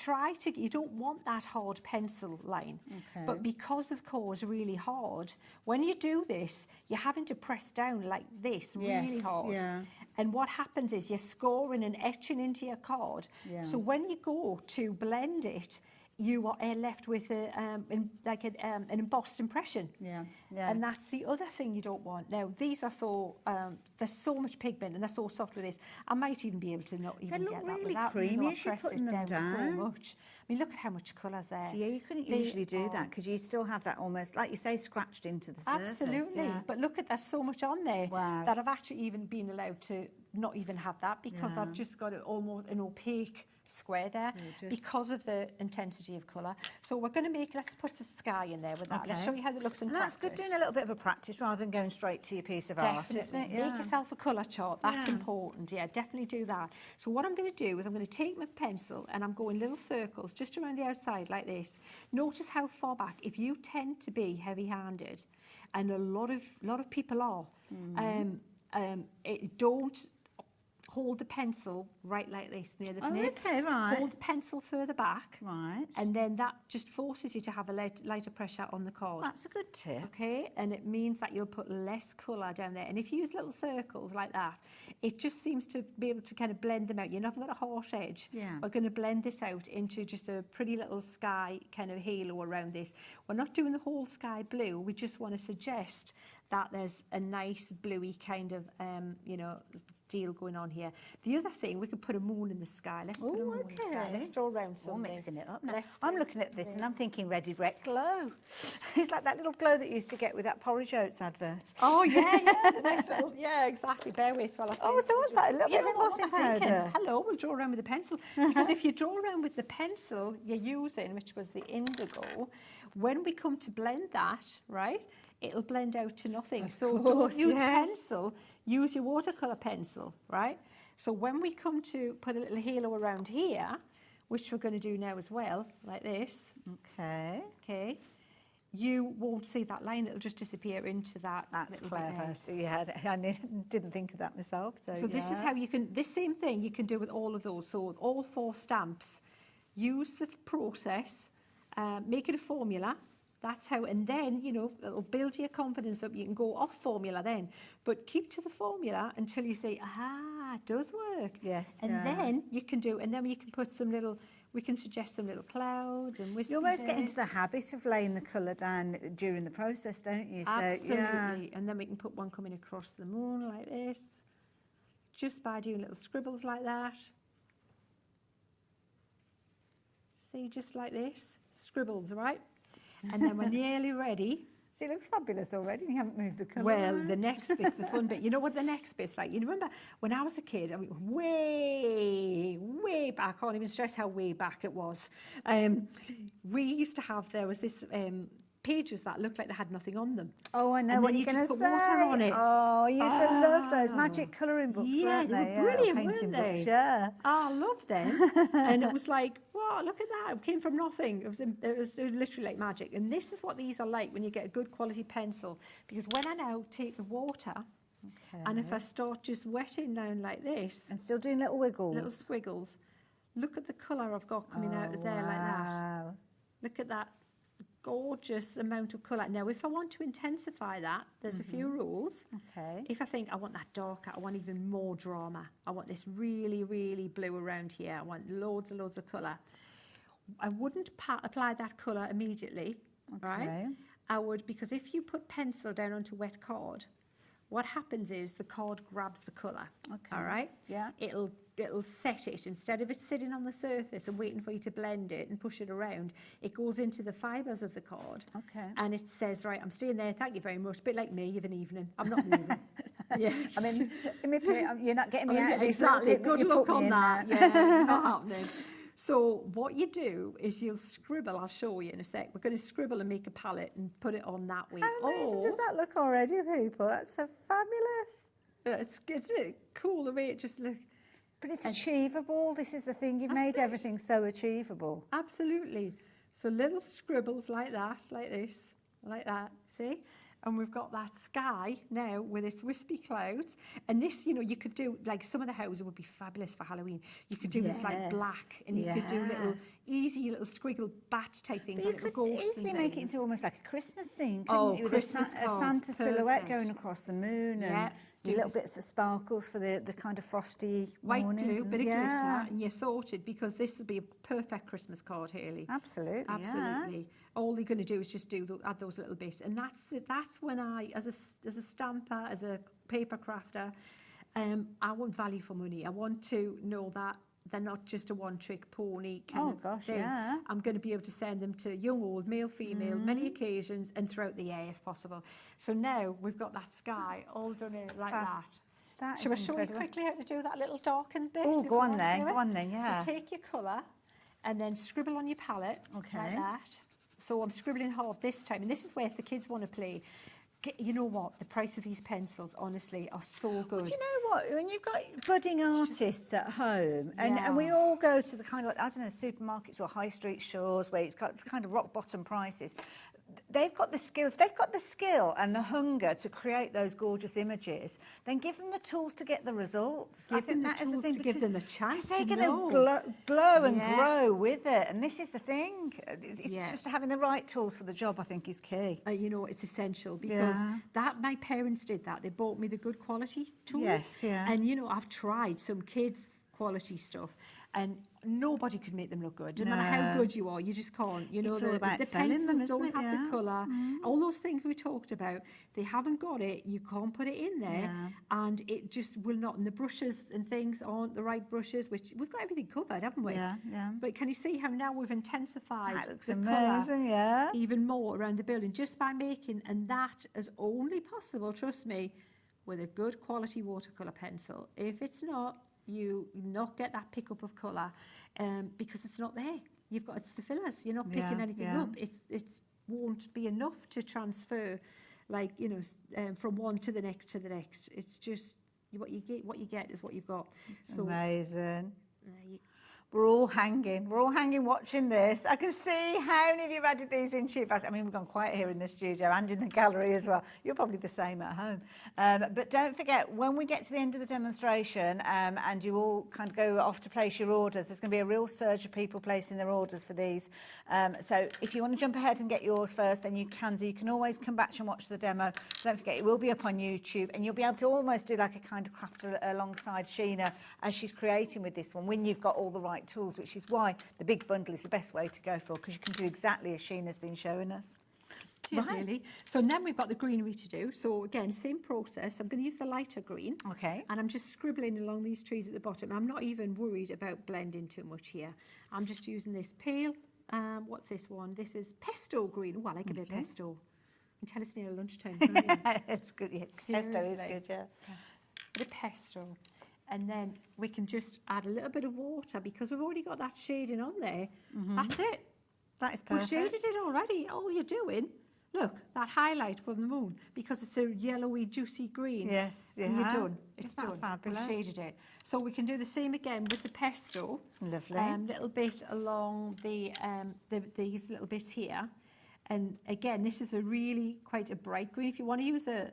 don't want that hard pencil line. Okay. But because the core is really hard, when you do this, you're having to press down like this really Yes, hard. yeah. And what happens is, you're scoring and etching into your card. Yeah. So when you go to blend it, you are left with an embossed impression. Yeah, yeah. And that's the other thing you don't want. Now, these are there's so much pigment, and they're so soft with this. I might even be able to not even look get that really without creamy I've as you're pressed putting it them down so down. much. I mean, look at how much colour's there. So, yeah, you couldn't They usually do are- that, because you still have that almost, like you say, scratched into the surface. Absolutely. Yeah. But look there's so much on there Wow. that I've actually even been allowed to not even have that, because I've just got almost an opaque square there because of the intensity of colour. So we're going to let's put a sky in there with that. Let's Okay. show you how it looks in And that's good, practice. doing a little bit of a practice rather than going straight to your piece of art, isn't Definitely. it? Make yourself a colour chart. That's Yeah. important. Yeah, definitely do that. So what I'm going to do is, I'm going to take my pencil, and I'm going little circles just around the outside like this. Notice how far back. If you tend to be heavy-handed, and a lot of people are, don't hold the pencil right like this near the Oh, nib. okay, right. Hold the pencil further back, Right. and then that just forces you to have a lighter pressure on the card. That's a good tip. Okay, and it means that you'll put less colour down there. And if you use little circles like that, it just seems to be able to kind of blend them out. You're not got a harsh edge. Yeah. We're going to blend this out into just a pretty little sky kind of halo around this. We're not doing the whole sky blue. We just want to suggest that there's a nice bluey kind of, deal going on here. The other thing, we could put a moon in the sky. Let's put a moon in the sky. okay. Let's draw around We're something. mixing it up now. Let's I'm do- looking at this and I'm thinking Ready Wreck Glow. It's like that little glow that you used to get with that porridge oats advert. Oh, yeah, the nice little, yeah, exactly. Bear with while I Oh, find so what's that? A little You bit know of what embossing I'm thinking? powder. Hello, we'll draw around with the pencil. Because if you draw around with the pencil you're using, which was the indigo, when we come to blend that, right, it'll blend out to nothing. Of So course, don't use yes. pencil, use your watercolour pencil, right? So when we come to put a little halo around here, which we're going to do now as well, like this, Okay. okay, you won't see that line, it'll just disappear into that That's little bit clever. there. So I didn't think of that myself. So this is how you can, this same thing you can do with all of those. So all 4 stamps, use the process, make it a formula. That's how, and then, you know, it'll build your confidence up. You can go off formula then, but keep to the formula until you say, aha, it does work. Yes. And yeah. then you can do, and then you can put some little, we can suggest some little clouds and wispy You almost get hair. into the habit of laying the colour down during the process, don't you? So, Absolutely. yeah. And then we can put one coming across the moon like this, just by doing little scribbles like that. See, just like this, scribbles, right? And then we're nearly ready. See, it looks fabulous already. You haven't moved the colour. Well, around. the next bit's the fun bit. You know what the next bit's like? You remember when I was a kid, I mean, way back, I can't even stress how way back it was. We used to have, there was this pages that looked like they had nothing on them. Oh, I know and what then you're you going just to put say. water on it. Oh, you used to love those Oh. magic colouring books, Yeah, weren't they were they? brilliant, Or painting weren't books, they? yeah. I loved them. And it was like, wow, look at that. It came from nothing. It was literally like magic. And this is what these are like when you get a good quality pencil. Because when I now take the water, Okay. and if I start just wetting down like this, And still doing little wiggles. little squiggles, look at the colour I've got coming out of there like that. Wow. Look at that gorgeous amount of colour. Now, if I want to intensify that, there's a few rules. Okay. If I think I want that darker, I want even more drama. I want this really, really blue around here. I want loads and loads of colour. I wouldn't apply that colour immediately, right? Okay. I would, because if you put pencil down onto wet card, what happens is the card grabs the colour, Okay. all right? Yeah. It'll set it. Instead of it sitting on the surface and waiting for you to blend it and push it around, it goes into the fibres of the card. Okay. And it says, right, I'm staying there, thank you very much. A bit like me, you've an evening. I'm not moving. Yeah. I mean, you're not getting me out of this Exactly. little bit Good you luck put me on in that. there. Yeah, it's not happening. So what you do is you'll scribble. I'll show you in a sec. We're going to scribble and make a palette and put it on that way. How amazing does that look already, people? That's so fabulous. Isn't it cool the way it just looks? But it's achievable. This is the thing. You've made That's it. everything so achievable. Absolutely. So little scribbles like that, like this, like that, see? And we've got that sky now with its wispy clouds. And this, you know, you could do, like some of the houses would be fabulous for Halloween. You could do this like Yes. black, and you could do little, easy little squiggle bat type things, But or you little could ghosts easily and make it things. into almost like a Christmas scene, couldn't Oh, you? With Christmas a cards, Santa silhouette perfect. going across the moon and Yeah, do little this- bits of sparkles for the kind of frosty White mornings. glue, and- bit of yeah, glitter, and you're sorted, because this would be a perfect Christmas card, Hayley. absolutely. Yeah. Absolutely. All you're going to do is just add those little bits, and that's when I, as a stamper, as a paper crafter, I want value for money. I want to know that they're not just a one-trick pony kind Oh, of gosh, thing. yeah. I'm going to be able to send them to young, old, male, female, many occasions, and throughout the year if possible. So now we've got that sky all done in like Fab. that. That Shall I is show you incredible. quickly how to do that little darkened bit? Oh, if go you on want to then, do go it? on then, yeah. So take your colour and then scribble on your palette Okay. like that. So I'm scribbling hard this time, and this is where if the kids want to play, you know what? The price of these pencils, honestly, are so good. Do you know what? When you've got budding artists at home, Yeah. and we all go to the kind of, I don't know, supermarkets or high street stores where it's got kind of rock bottom prices, they've got the skill. If they've got the skill and the hunger to create those gorgeous images, then give them the tools to get the results. Give I think them the that is tools thing, to give because- them a chance because they're to going know. to glow and Yeah. grow with it. And this is the thing. It's Yeah. just having the right tools for the job, I think, is key. You know, it's essential, because Yeah. that my parents did that. They bought me the good quality tools. Yes, yeah. And, you know, I've tried some kids' quality stuff, and nobody could make them look good. No matter how No. good you are, you just can't. You know, It's all about the selling them, pencils isn't don't it? have Yeah. Mm-hmm. the colour. All those things we talked about, they haven't got it. You can't put it in there, Yeah. and it just will not. And the brushes and things aren't the right brushes, which we've got everything covered, haven't we? Yeah, yeah. But can you see how now we've intensified That looks the colour amazing, yeah. even more around the building just by making, and that is only possible, trust me, with a good quality watercolour pencil. If it's not, you not get that pickup of colour, because it's not there. It's the fillers. You're not picking Yeah, anything yeah. up. It won't be enough to transfer like, you know, from one to the next to the next. It's just what you get is what you've got. So amazing. We're all hanging watching this. I can see how many of you have added these into your basket. I mean, we've gone quiet here in the studio and in the gallery as well. You're probably the same at home. But don't forget, when we get to the end of the demonstration and you all kind of go off to place your orders, there's going to be a real surge of people placing their orders for these. So if you want to jump ahead and get yours first, then you can do. You can always come back and watch the demo. Don't forget, it will be up on YouTube, and you'll be able to almost do like a kind of craft alongside Sheena as she's creating with this one, when you've got all the right tools, which is why the big bundle is the best way to go for, because you can do exactly as Sheena's been showing us. Really. So now we've got the greenery to do. So again, same process. I'm going to use the lighter green. Okay. And I'm just scribbling along these trees at the bottom. I'm not even worried about blending too much here. I'm just using this pale. What's this one? This is pesto green. Oh, I like a bit of pesto. You can tell it's near lunchtime. It's good. Yes, pesto is good, yeah. Bit of pesto. And then we can just add a little bit of water because we've already got that shading on there. That's it. That is perfect. We've shaded it already. All you're doing, look, that highlight from the moon, because it's a yellowy, juicy green. Yes, yeah. And you're done. It's Isn't that done. fabulous? We've shaded it. So we can do the same again with the pesto. Lovely. Little bit along these little bits here. And again, this is a really quite a bright green. If you want to use a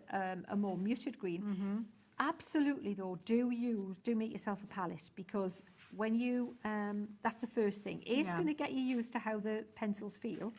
more muted green, absolutely though, do make yourself a palette, because when you, that's the first thing. A, it's going to get you used to how the pencils feel.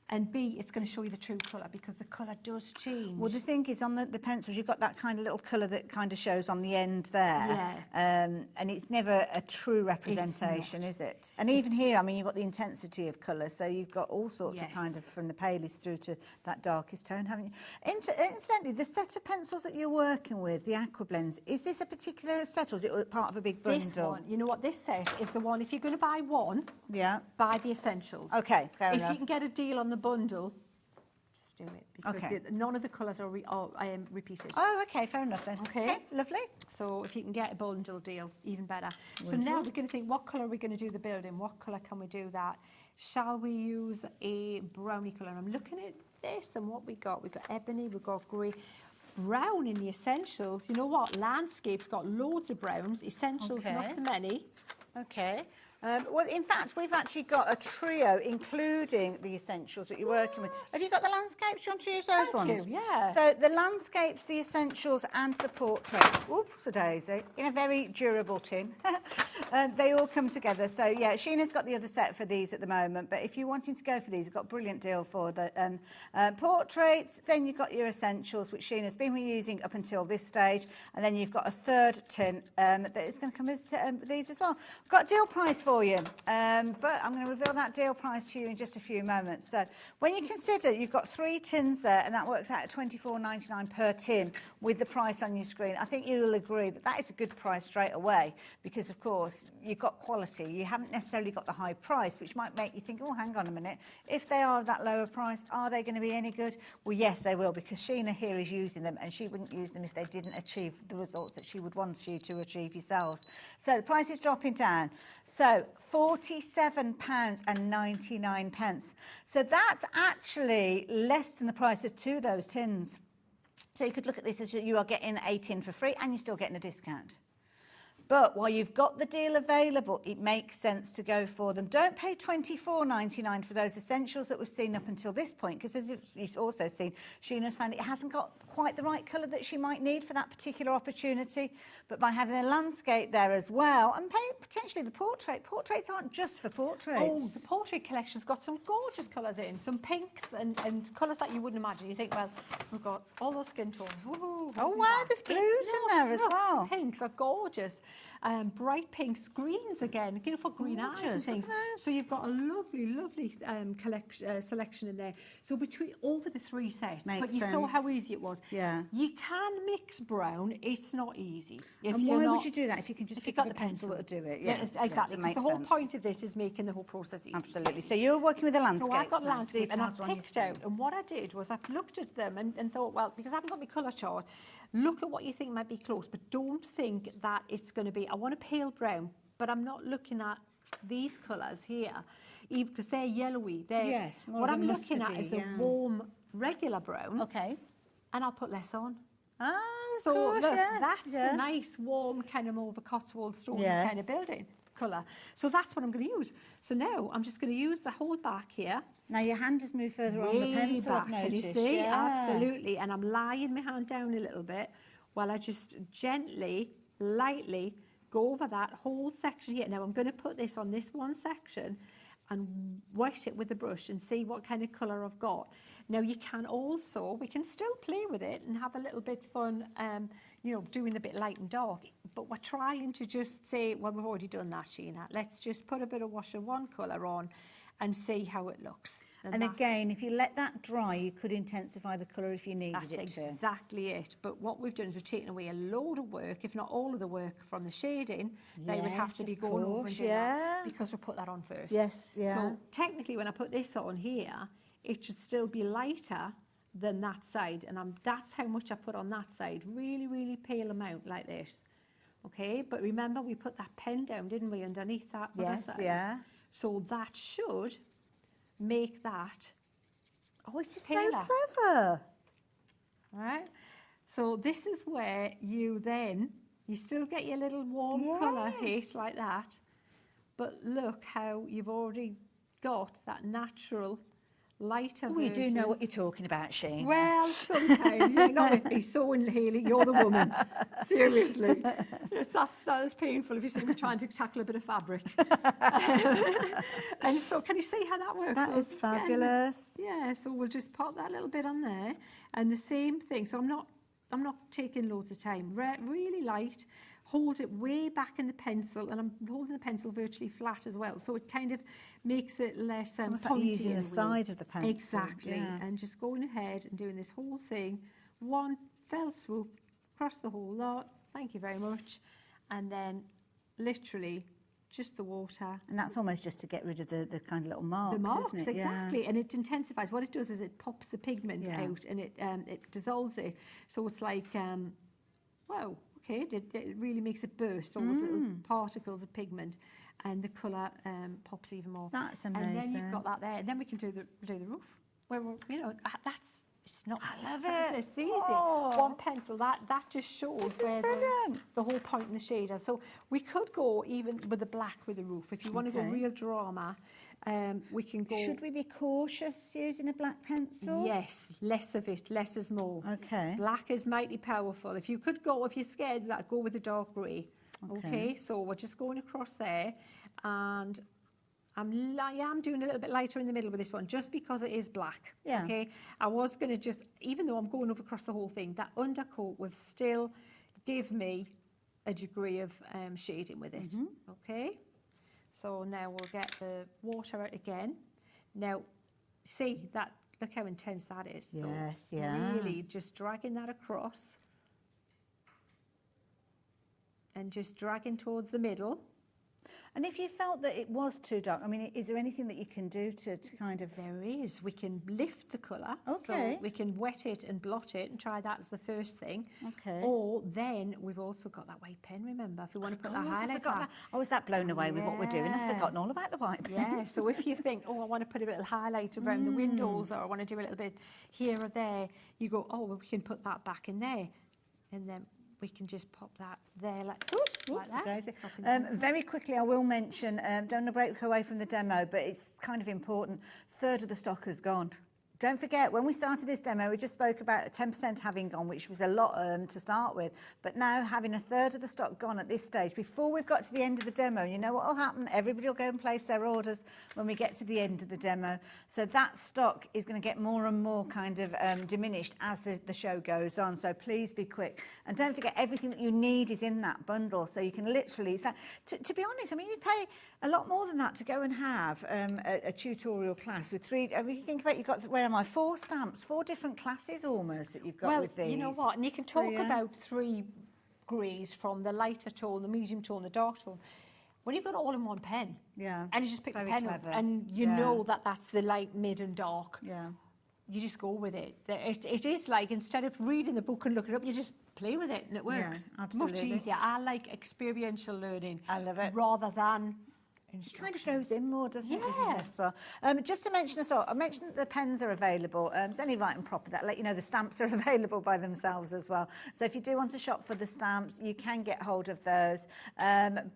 And B, it's going to show you the true colour, because the colour does change. Well, the thing is, on the pencils, you've got that kind of little colour that kind of shows on the end there. Yeah. And it's never a true representation, is it? And even here, I mean, you've got the intensity of colour, so you've got all sorts of kind of, from the palest through to that darkest tone, haven't you? Incidentally, the set of pencils that you're working with, the aqua blends, is this a particular set, or is it part of a big bundle? This one, you know what, this set is the one, if you're going to buy one, buy the essentials. Okay, fair enough. If you can get a deal on the bundle, just do it, because none of the colours are repeated. Oh, okay, fair enough then. Okay, lovely. So if you can get a bundle deal, even better. So now we're going to think, what colour are we going to do the building? What colour can we do that? Shall we use a browny colour? And I'm looking at this and what we got. We've got ebony, we've got grey. Brown in the essentials. You know what? Landscape's got loads of browns. Essentials, not so many. Okay. Well, in fact, we've actually got a trio, including the essentials that you're working with. Have you got the landscapes? Do you want to use those ones? Thank you, yeah. So the landscapes, the essentials, and the portrait. Oops, a daisy. In a very durable tin. They all come together. So, yeah, Sheena's got the other set for these at the moment. But if you're wanting to go for these, we've got a brilliant deal for the portraits. Then you've got your essentials, which Sheena's been reusing up until this stage. And then you've got a third tin that is going to come with these as well. We've got a deal price for you, but I'm going to reveal that deal price to you in just a few moments. So when you consider you've got 3 tins there, and that works out at $24.99 per tin with the price on your screen, I think you'll agree that that is a good price straight away, because of course you've got quality. You haven't necessarily got the high price, which might make you think, oh, hang on a minute, if they are that lower price, are they going to be any good? Well, yes, they will, because Sheena here is using them, and she wouldn't use them if they didn't achieve the results that she would want you to achieve yourselves. So the price is dropping down. So £47.99. So that's actually less than the price of 2 of those tins. So you could look at this as you are getting a tin for free, and you're still getting a discount. But while you've got the deal available, it makes sense to go for them. Don't pay $24.99 for those essentials that we've seen up until this point, because as you've also seen, Sheena's found it hasn't got quite the right colour that she might need for that particular opportunity. But by having a landscape there as well, and potentially the portraits aren't just for portraits. Oh, the portrait collection's got some gorgeous colours in, some pinks and colours that you wouldn't imagine. You think, well, we've got all those skin tones. Woo, oh, wow, there's blues in there as well. Pinks are gorgeous. Bright pinks, greens again, you know, for green eyes and things. So you've got a lovely selection in there. So between over the 3 sets, but you saw how easy it was. Yeah. You can mix brown. It's not easy. And why would you do that if you can just pick up the pencil that will do it? Yeah, exactly. Because the whole point of this is making the whole process easy. Absolutely. So you're working with the landscape. So I've got landscape, and I've picked out. And what I did was I've looked at them and thought, well, because I haven't got my colour chart, look at what you think might be close, but don't think that it's going to be, I want a pale brown, but I'm not looking at these colours here, because they're yellowy. What I'm looking at is a warm regular brown, Okay. and I'll put less on. Oh, of So course, look, yes. that's yeah. a nice, warm, kind of more of a Cotswold stone Yes. kind of building colour. So that's what I'm going to use. So now I'm just going to use the whole back here. Now your hand has moved further on the Way pencil, I've back, can noticed. you see? Yeah. Absolutely. And I'm lying my hand down a little bit while I just gently, lightly go over that whole section here. Now I'm going to put this on this one section and wet it with the brush and see what kind of colour I've got. Now you can also, we can still play with it and have a little bit fun, you know, doing a bit light and dark, but we're trying to just say, well, we've already done that, Sheena. Let's just put a bit of wash of one colour on and see how it looks. And that's- again, if you let that dry, you could intensify the colour if you needed That's it to. exactly it. But what we've done is we've taken away a load of work, if not all of the work from the shading. They would have Yes, to be of going over and course, doing yeah. that because we put that on first. Yes, yeah. So technically, when I put this on here, it should still be lighter than that side, and that's how much I put on that side. Really, really pale amount like this. Okay, but remember we put that pen down, didn't we, underneath that other Yes, side? yeah. So that should make that. Oh, it is so paler. clever. Right? So this is where you still get your little warm colour Yes. hit like that, but look how you've already got that natural lighter Oh, you do version. know what you're talking about, Sheena. Well, sometimes you're not with me. So in Haley, you're the woman. Seriously, that is painful if you see me trying to tackle a bit of fabric. And so, can you see how that works? That So is again, fabulous. yeah, so we'll just pop that little bit on there, and the same thing. So I'm not taking loads of time. Really light. Hold it way back in the pencil, and I'm holding the pencil virtually flat as well. So it kind of makes it less Almost like pointy using in the a way. side of the pencil. Exactly, yeah. and just going ahead and doing this whole thing, one fell swoop across the whole lot. Thank you very much, and then literally just the water. And that's almost just to get rid of the kind of little marks, The marks, isn't it? exactly, and it intensifies. What it does is it pops the pigment Yeah. out, and it dissolves it. So it's like, wow, okay, it really makes it burst, all those little particles of pigment, and the colour pops even more. That's And then amazing. you've got that there, and then we can do the roof. Where you know it's not. I love that it. is- It's easy. Oh. One pencil. That just shows where the whole point in the shader. So we could go even with the black with the roof. If you want to go Okay. real drama, we can go. Should we be cautious using a black pencil? Yes, less of it. Less is more. Okay. Black is mighty powerful. If you're scared of that, go with the dark grey. Okay, so we're just going across there, and I am doing a little bit lighter in the middle with this one, just because it is black. Yeah. Okay, I was going to even though I'm going over across the whole thing, that undercoat will still give me a degree of shading with it. Okay, so now we'll get the water out again. Now, see that? Look how intense that is. Yes, so yeah. Really, just dragging that across. And just dragging towards the middle. And if you felt that it was too dark, I mean, is there anything that you can do to kind of... There is. We can lift the colour. Okay. So we can wet it and blot it and try that as the first thing. Okay. Or then we've also got that white pen, remember, if we want to put that highlight I was that blown away with what we're doing. I've Yeah. forgotten all about the white pen. Yeah, so if you think, oh, I want to put a little highlight around the windows, or I want to do a little bit here or there, you go, oh, well, we can put that back in there. And then we can just pop that there like that. Daisy. Pop in there. Very quickly, I will mention, don't want to break away from the demo, but it's kind of important. Third of the stock has gone. Don't forget, when we started this demo, we just spoke about 10% having gone, which was a lot to start with. But now having a third of the stock gone at this stage, before we've got to the end of the demo, you know what will happen? Everybody will go and place their orders when we get to the end of the demo. So that stock is going to get more and more kind of diminished as the show goes on. So please be quick. And don't forget, everything that you need is in that bundle. So you can literally, to be honest, I mean, you pay a lot more than that to go and have a tutorial class with three, I mean, you think about, you've got, where am I, 4 stamps, 4 different classes almost that you've got with these. You know what, and you can talk yeah. about 3 greys from the lighter tone, the medium tone, the dark tone. When you've got it all in one pen, Yeah. and you just pick Very the pen up, clever. and you Yeah. know that that's the light, mid and dark, Yeah. you just go with it. It is like, instead of reading the book and looking it up, you just play with it and it works. Much absolutely. easier. I like experiential learning. I love it. Rather than It kind of goes in more, doesn't it? As well. Just to mention as well, I mentioned that the pens are available. It's only right and proper that I let you know the stamps are available by themselves as well. So if you do want to shop for the stamps, you can get hold of those.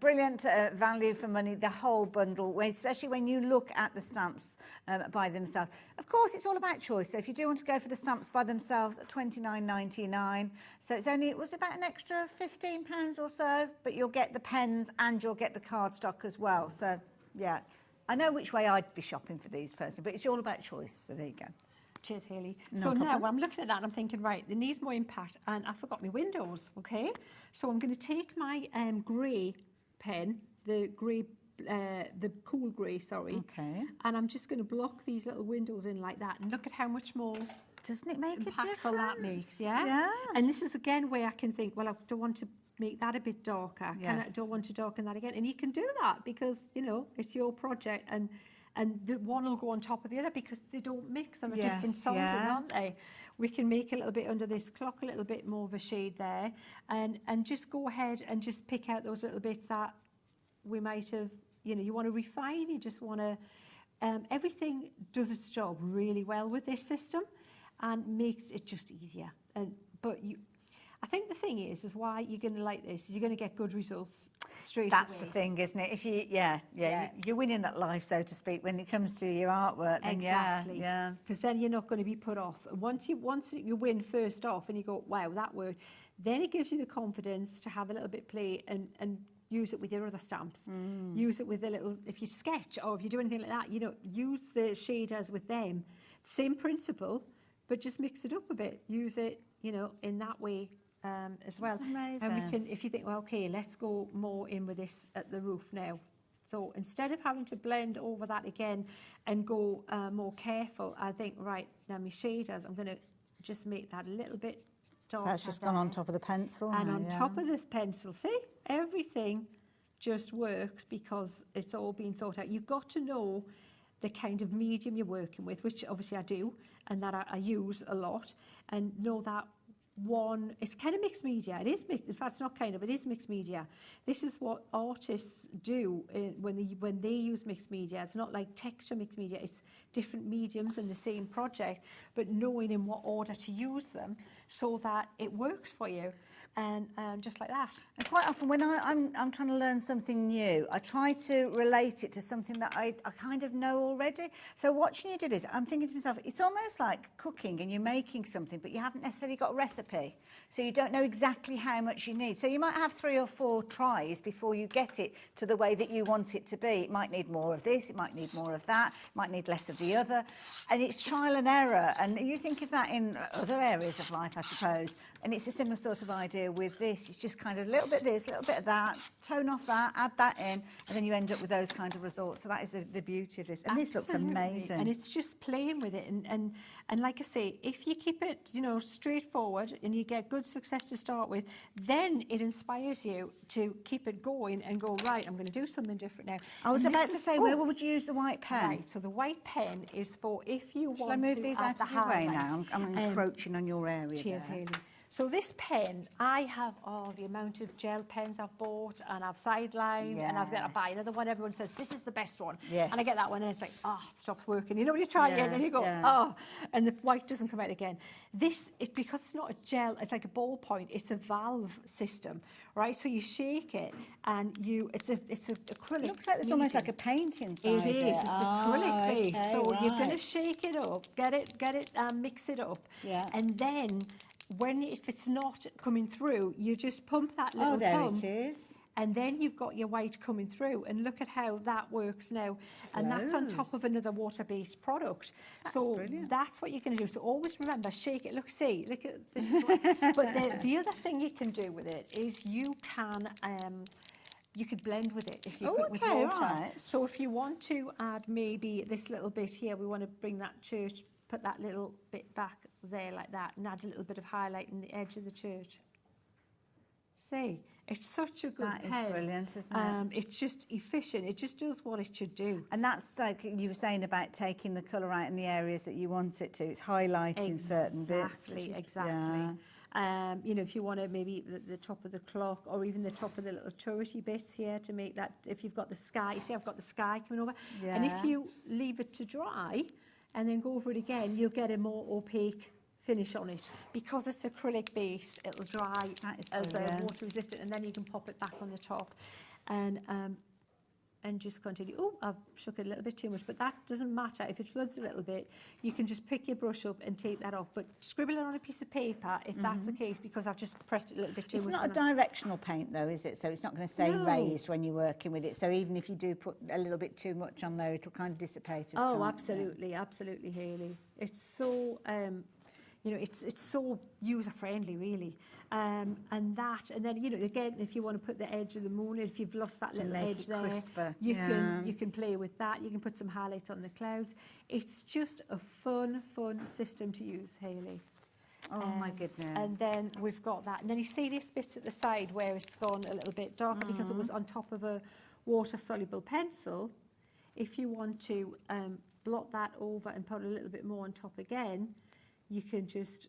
Brilliant value for money, the whole bundle, especially when you look at the stamps by themselves. Of course, it's all about choice. So if you do want to go for the stamps by themselves, at $29.99. So it was about an extra £15 or so, but you'll get the pens and you'll get the cardstock as well. So, yeah, I know which way I'd be shopping for these personally, but it's all about choice. So there you go. Cheers, Hayley. No so problem. now I'm looking at that and I'm thinking, right, it needs more impact, and I forgot my windows, okay? So I'm going to take my grey pen, the cool grey, sorry. Okay. And I'm just going to block these little windows in like that, and look at how much more Doesn't it make a impactful difference? that makes, yeah? Yeah. And this is again where I can think, well, I don't want to make that a bit darker. I Yes. don't want to darken that again. And you can do that because, you know, it's your project, and the one will go on top of the other because they don't mix them. A Yes, different something, yeah. aren't they? We can make a little bit under this clock, a little bit more of a shade there, and just go ahead and just pick out those little bits that we might have, you know, you want to refine, you just want to, everything does its job really well with this system and makes it just easier. But I think the thing is why you're going to like this is you're going to get good results straight That's away. the thing, isn't it? If you, you're winning at life, so to speak, when it comes to your artwork. Then Exactly. Yeah. Because then you're not going to be put off. And once you win first off and you go, wow, that worked, then it gives you the confidence to have a little bit play and use it with your other stamps. Use it with a little, if you sketch or if you do anything like that, you know, use the shaders with them. Same principle, but just mix it up a bit. Use it, you know, in that way as well. That's amazing. And we can, if you think, well, okay, let's go more in with this at the roof now. So instead of having to blend over that again and go more careful, I think, right, now my shaders, I'm going to just make that a little bit darker. So that's just gone on top of the pencil. And now, on top of the pencil, see, everything just works because it's all been thought out. You've got to know the kind of medium you're working with, which obviously I do, and that I use a lot, and know that one, it's kind of mixed media. It is mixed, in fact, it's not kind of, it is mixed media. This is what artists do when they use mixed media. It's not like texture mixed media, it's different mediums in the same project, but knowing in what order to use them so that it works for you. And just like that. And quite often when I'm trying to learn something new, I try to relate it to something that I kind of know already. So watching you do this, I'm thinking to myself, it's almost like cooking and you're making something, but you haven't necessarily got a recipe. So you don't know exactly how much you need. So you might have 3 or 4 tries before you get it to the way that you want it to be. It might need more of this, it might need more of that, it might need less of the other. And it's trial and error. And you think of that in other areas of life, I suppose. And it's a similar sort of idea with this. It's just kind of a little bit of this, a little bit of that, tone off that, add that in, and then you end up with those kind of results. So that is the beauty of this. And this looks Absolutely. amazing. And it's just playing with it. And like I say, if you keep it, you know, straightforward and you get good success to start with, then it inspires you to keep it going and go, right, I'm going to do something different now. I was And about this to is- say, where would you use the white pen? Right, so the white pen is for if you Shall want I move to these add out of the your way highlight. now? I'm encroaching on your area Cheers, there. Hayley. So this pen, I have the amount of gel pens I've bought, and I've sidelined, and I've got to buy another one. Everyone says, this is the best one. Yes. And I get that one, and it's like, it stops working. You know, when you try it, and you go, and the white doesn't come out again. This is because it's not a gel, it's like a ballpoint. It's a valve system, right? So you shake it, and it's acrylic. It looks like there's almost like a paint inside It is. It's acrylic base. okay, So you're going to right. shake it up, get it, mix it up, Yeah. and then if it's not coming through, you just pump that little Oh, there pump, it is. and then you've got your white coming through. And look at how that works now. And that's on top of another water-based product. So brilliant. that's what you're going to do. So always remember, shake it. Look at this. But the other thing you can do with it is you could blend with it if you put it with okay, water. right. So if you want to add maybe this little bit here, we want to bring that church, put that little bit back there like that, and add a little bit of highlight in the edge of the church. See, it's such a good That pen. is brilliant, isn't it? It's just efficient. It just does what it should do. And that's like you were saying about taking the colour out in the areas that you want it to. It's highlighting certain bits. which is- Exactly. yeah. You know, if you want to maybe the top of the clock or even the top of the little turrety bits here to make that, if you've got the sky, you see I've got the sky coming over. And if you leave it to dry and then go over it again, you'll get a more opaque finish on it. Because it's acrylic based, it'll dry as water resistant, and then you can pop it back on the top. And just continue. Oh, I've shook it a little bit too much, but that doesn't matter. If it floods a little bit, you can just pick your brush up and take that off. But scribble it on a piece of paper if that's the case, because I've just pressed it a little bit too much. It's not a directional paint though, is it? So it's not going to stay raised when you're working with it. So even if you do put a little bit too much on there, it'll kind of dissipate as time. Absolutely, absolutely, Hayley. It's so, you know, it's so user-friendly, really. And then, you know, again, if you want to put the edge of the moon, if you've lost that little edge there, crisper. you can play with that. You can put some highlights on the clouds. It's just a fun system to use, Hayley. Oh my goodness. And then we've got that. And then you see this bit at the side where it's gone a little bit darker because it was on top of a water-soluble pencil. If you want to blot that over and put a little bit more on top again, you can just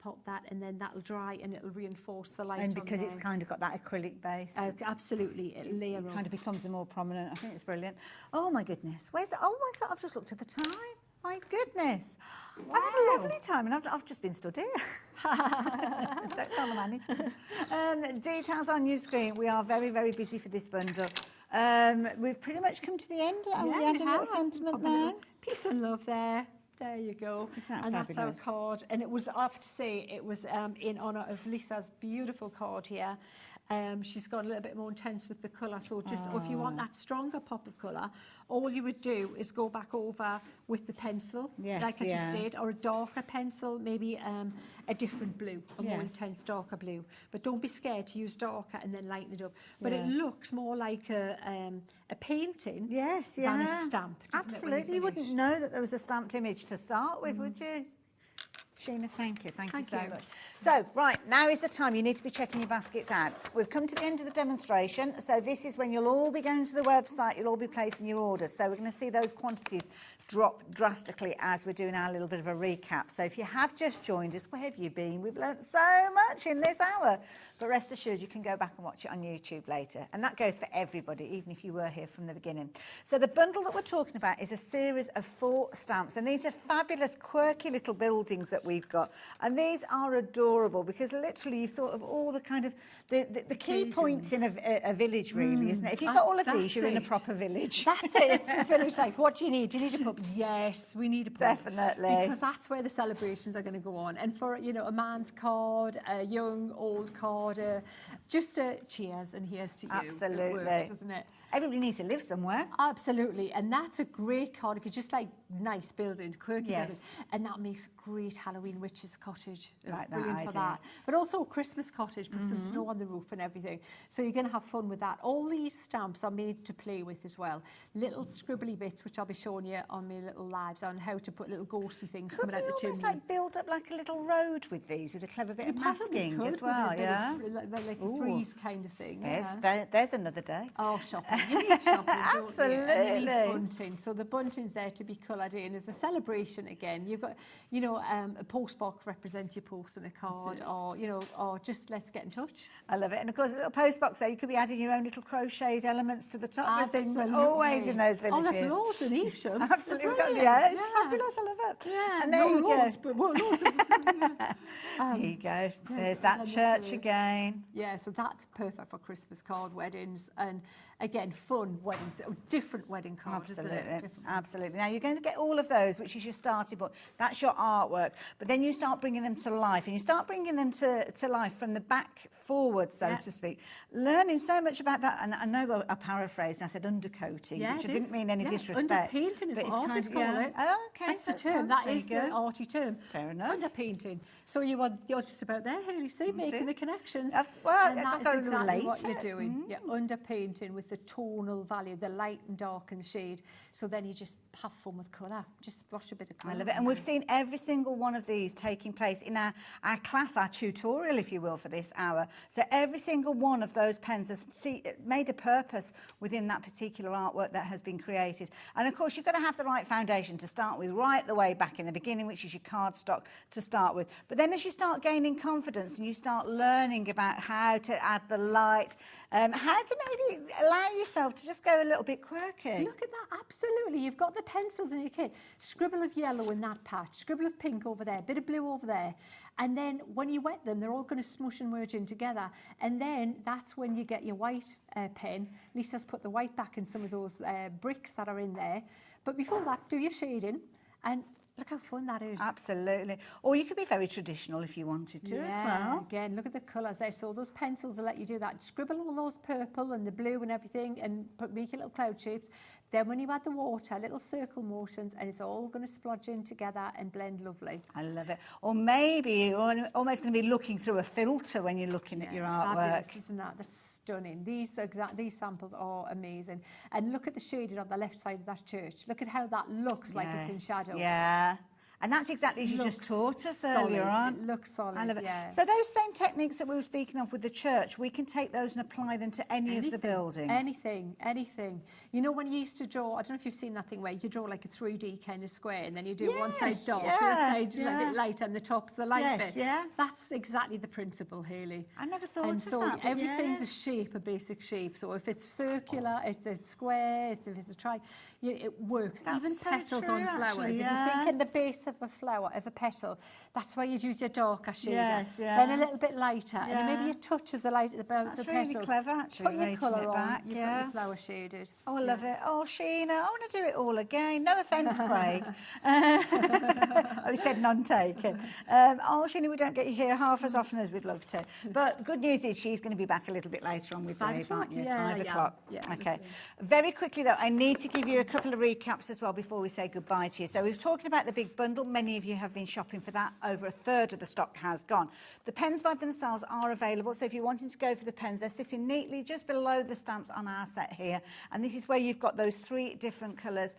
pop that, and then that'll dry and it'll reinforce the light. And because on it's kind of got that acrylic base. Absolutely, it'll layer It on. kind of becomes more prominent. I think it's brilliant. Oh my goodness. Oh my God, I've just looked at the time. My goodness. Wow. I've had a lovely time, and I've just been stood here. Don't tell the manager. Details on your screen. We are very, very busy for this bundle. We've pretty much come to the end. Are we adding a little sentiment now? Peace and love there. There you go. And that's our card. And it was, I have to say, it was in honour of Lisa's beautiful card here. She's got a little bit more intense with the colour. So just, or if you want that stronger pop of colour, all you would do is go back over with the pencil, like I just did, or a darker pencil, maybe a different blue, a more intense, darker blue. But don't be scared to use darker and then lighten it up. But it looks more like a painting than a stamp. Absolutely. You wouldn't know that there was a stamped image to start with, would you? Sheena, thank you. Thank you so much. So, right, now is the time you need to be checking your baskets out. We've come to the end of the demonstration, so this is when you'll all be going to the website, you'll all be placing your orders. So we're going to see those quantities drop drastically as we're doing our little bit of a recap. So if you have just joined us, where have you been? We've learnt so much in this hour. But rest assured, you can go back and watch it on YouTube later. And that goes for everybody, even if you were here from the beginning. So the bundle that we're talking about is a series of 4 stamps. And these are fabulous, quirky little buildings that we've got. And these are adorable because literally you've thought of all the kind of, the key points in a village, really, isn't it? If you've got all of these, you're in a proper village. That's it. It's the village life. What do you need? Do you need a pub? Yes, we need a pub. Definitely. Because that's where the celebrations are going to go on. And for, you know, a man's card, a young, old card, just a cheers and here's to you. Absolutely. It works, doesn't it? Everybody needs to live somewhere. Absolutely. And that's a great card if you just like nice buildings, quirky buildings. And that makes a great Halloween witch's cottage. It's Like that brilliant for idea. that. But also a Christmas cottage, put some snow on the roof and everything. So you're going to have fun with that. All these stamps are made to play with as well. Little scribbly bits, which I'll be showing you on my little lives on how to put little ghosty things coming out the chimney. Could we almost like build up like a little road with these, with a clever bit of masking could, as well, with a bit of, like a freeze kind of thing. There's another day. Oh, shopping. You need shopping, Absolutely. don't you? And you need bunting. So the bunting's there to be coloured in as a celebration again. You've got, you know, a postbox represents your post and a card, or, you know, or just let's get in touch. I love it. And of course, a little postbox there, you could be adding your own little crocheted elements to the top. Absolutely. There's always in those villages. Oh, there's loads in Evesham. Absolutely. Brilliant. It's fabulous. I love it. Yeah. And there you loads, go. But loads of There you go. There's that church again. Yeah, so that's perfect for Christmas card weddings and, again, fun weddings, different wedding cards. Absolutely, isn't it? Different. absolutely. Now, you're going to get all of those, which is your starting point. That's your artwork. But then you start bringing them to life, and you start bringing them to life from the back forward, so to speak. Learning so much about that, and I know I paraphrased, and I said undercoating, which I didn't mean any disrespect. Underpainting is but what artists call it. Oh, okay. That's the term. That is the arty term. Fair enough. Underpainting. So you're just about there, Hayley, see, making the connections. Well, and I've that got is to exactly relate what you're it. doing. Yeah, underpainting with the tonal value, the light and dark and shade. So then you just have fun with colour. Just splash a bit of colour. I love it. And we've seen every single one of of these taking place in our class, our tutorial, if you will, for this hour. So every single one of those pens has made a purpose within that particular artwork that has been created. And of course, you've got to have the right foundation to start with, right the way back in the beginning, which is your cardstock to start with. But then as you start gaining confidence and you start learning about how to add the light, how to maybe allow yourself to just go a little bit quirky. Look at that, absolutely. You've got the pencils in your kit. Scribble of yellow in that patch, scribble of pink over there, bit of blue over there. And then when you wet them, they're all going to smush and merge in together. And then that's when you get your white pen. Lisa's put the white back in some of those bricks that are in there. But before that, do your shading. And look how fun that is. Absolutely. Or you could be very traditional if you wanted to as well. Again, look at the colours there. So those pencils will let you do that. Scribble all those purple and the blue and everything and make your little cloud shapes. Then when you add the water, little circle motions, and it's all going to splodge in together and blend lovely. I love it. Or maybe you're almost going to be looking through a filter when you're looking at your artwork. Fabulous, isn't that? They're stunning. These samples are amazing. And look at the shading on the left side of that church. Look at how that looks like it's in shadow. Yeah. And that's exactly as you just taught us earlier on. It looks solid. I love it. Yeah. So those same techniques that we were speaking of with the church, we can take those and apply them to any of the buildings. Anything. You know when you used to draw, I don't know if you've seen that thing where you draw like a 3D kind of square and then you do one side dark, the other side a bit light and the top's the light bit. Yeah. That's exactly the principle, Hayley. I never thought and of so that. everything's a shape, a basic shape. So if it's circular, it's a square, if it's a triangle, it works. That's Even so petals true, on flowers. actually, If you think in the base of a flower, of a petal, that's why you'd use your darker shader. Then a little bit lighter, and then maybe a touch of the light at the petals. That's really clever, actually. Put your colour on, back. you've got your flower shaded. Oh, I love it. Oh, Sheena, I want to do it all again. No offence, Craig. He said none taken. Oh, Sheena, we don't get you here half as often as we'd love to. But good news is she's going to be back a little bit later on with Dave, aren't you? 5 o'clock. Yeah, okay. Very quickly, though, I need to give you a couple of recaps as well before we say goodbye to you. So we've talked about the big bundle. Many of you have been shopping for that. Over a third of the stock has gone. The pens by themselves are available. So if you're wanting to go for the pens, they're sitting neatly just below the stamps on our set here. And this is where you've got those 3 different colours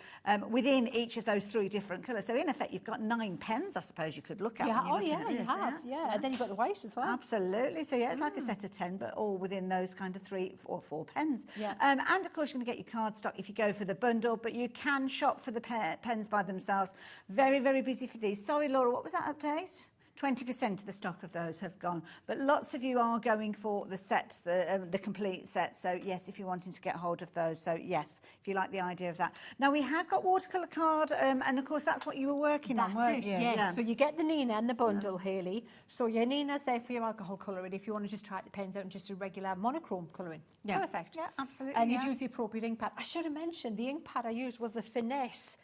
within each of those 3 different colours. So in effect, you've got 9 pens, I suppose you could look at. Yeah, you have. Yeah, and then you've got the white as well. Absolutely. So yeah, it's like a set of 10, but all within those kind of 3 or 4 pens. Yeah. And of course, you're going to get your cardstock if you go for the bundle, but you can shop for the pens by themselves. Very, very busy for these. Sorry, Laura, what was that update? 20% of the stock of those have gone, but lots of you are going for the set, the complete set. So yes, if you're wanting to get hold of those, so yes, if you like the idea of that. Now we have got watercolour card, and of course that's what you were working on, weren't you? Yes. Yeah. So you get the Nina and the bundle, Hayley. So your Nina's there for your alcohol colouring. If you want to just try the pens out and just do regular monochrome colouring, perfect. Yeah, absolutely. And you'd use the appropriate ink pad. I should have mentioned the ink pad I used was the Finesse.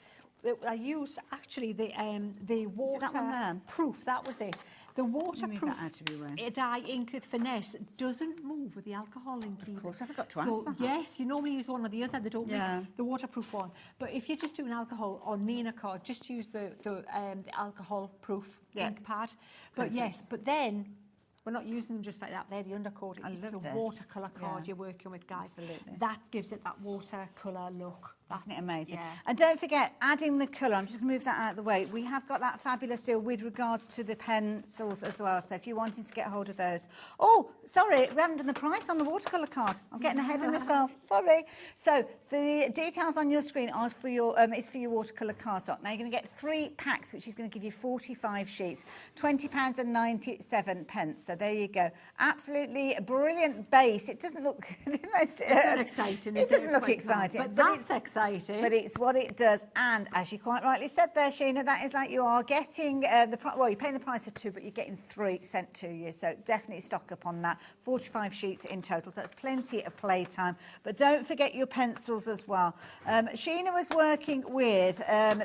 I used actually the waterproof. That was it. The waterproof dye ink at Finesse doesn't move with the alcohol ink. Of course, I forgot to ask that. Yes, you normally use one or the other. They don't mix the waterproof one. But if you're just doing alcohol on Nina card, just use the alcohol-proof ink pad. But yes, but then we're not using them just like that. They're the undercoating. It's the watercolour card you're working with, guys. Absolutely. That gives it that watercolour look. Isn't it amazing? Yeah. And don't forget, adding the colour, I'm just going to move that out of the way. We have got that fabulous deal with regards to the pencils as well. So if you're wanting to get hold of those. Oh, sorry, we haven't done the price on the watercolour card. I'm getting ahead of myself. Sorry. So the details on your screen are for your, is for your watercolour card stock. Now you're going to get 3 packs, which is going to give you 45 sheets, £20.97. So there you go. Absolutely brilliant base. It doesn't look... It's not exciting. It doesn't look exciting. But that's exciting. But it's what it does. And as you quite rightly said there, Sheena, that is like you are getting you're paying the price of 2, but you're getting 3 sent to you. So definitely stock up on that. 45 sheets in total. So that's plenty of playtime. But don't forget your pencils as well. Sheena was working with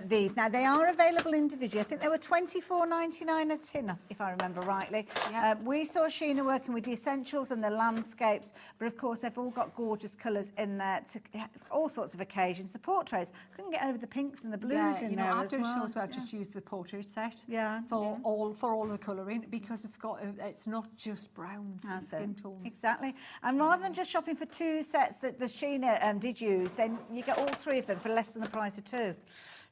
these. Now, they are available individually. I think they were £24.99 a tin, if I remember rightly. Yeah. We saw Sheena working with the essentials and the landscapes. But, of course, they've all got gorgeous colours in there to all sorts of occasions. The portraits, couldn't get over the pinks and the blues in there as well. After shows, I've just used the portrait set for all the colouring because it's not just browns and skin tones. Exactly. And rather than just shopping for 2 sets that the Sheena did use, then you get all 3 of them for less than the price of 2.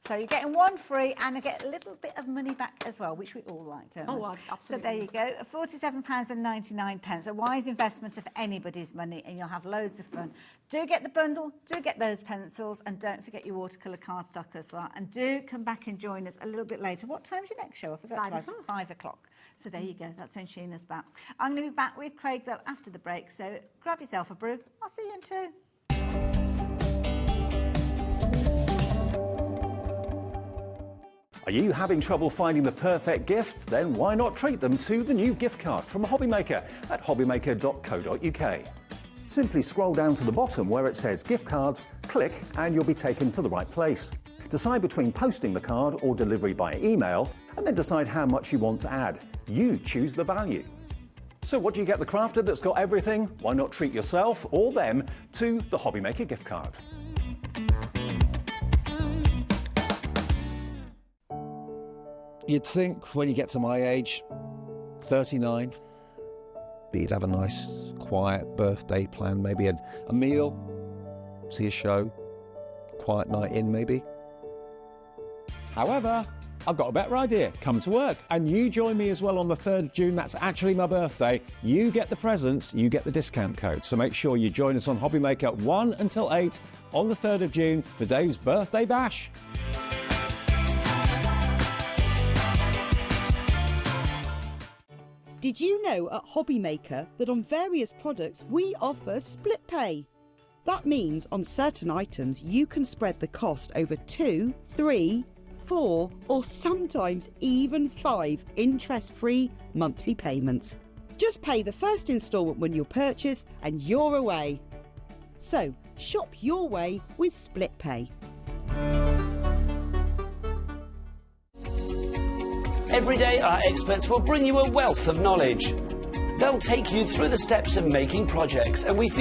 So you're getting one free and you get a little bit of money back as well, which we all like, don't we? Oh, absolutely. So there you go, £47.99, a wise investment of anybody's money, and you'll have loads of fun. Do get the bundle, do get those pencils, and don't forget your watercolour cardstock as well. And do come back and join us a little bit later. What time's your next show? I forgot to ask. 5 o'clock. So there you go, that's when Sheena's back. I'm going to be back with Craig, though, after the break, so grab yourself a brew. I'll see you in 2. Are you having trouble finding the perfect gift? Then why not treat them to the new gift card from Hobbymaker at hobbymaker.co.uk. Simply scroll down to the bottom where it says gift cards, click and you'll be taken to the right place. Decide between posting the card or delivery by email, and then decide how much you want to add. You choose the value. So what do you get the crafter that's got everything? Why not treat yourself or them to the Hobbymaker gift card? You'd think when you get to my age, 39, that you'd have a nice, quiet birthday plan, maybe a meal, see a show, quiet night in maybe. However, I've got a better idea. Come to work and you join me as well on the 3rd of June. That's actually my birthday. You get the presents, you get the discount code. So make sure you join us on Hobbymaker 1 until 8 on the 3rd of June for Dave's birthday bash. Did you know at Hobbymaker that on various products we offer split pay? That means on certain items you can spread the cost over 2, 3, 4 or sometimes even 5 interest-free monthly payments. Just pay the first instalment when you purchase and you're away. So shop your way with split pay. Every day, our experts will bring you a wealth of knowledge. They'll take you through the steps of making projects, and we feel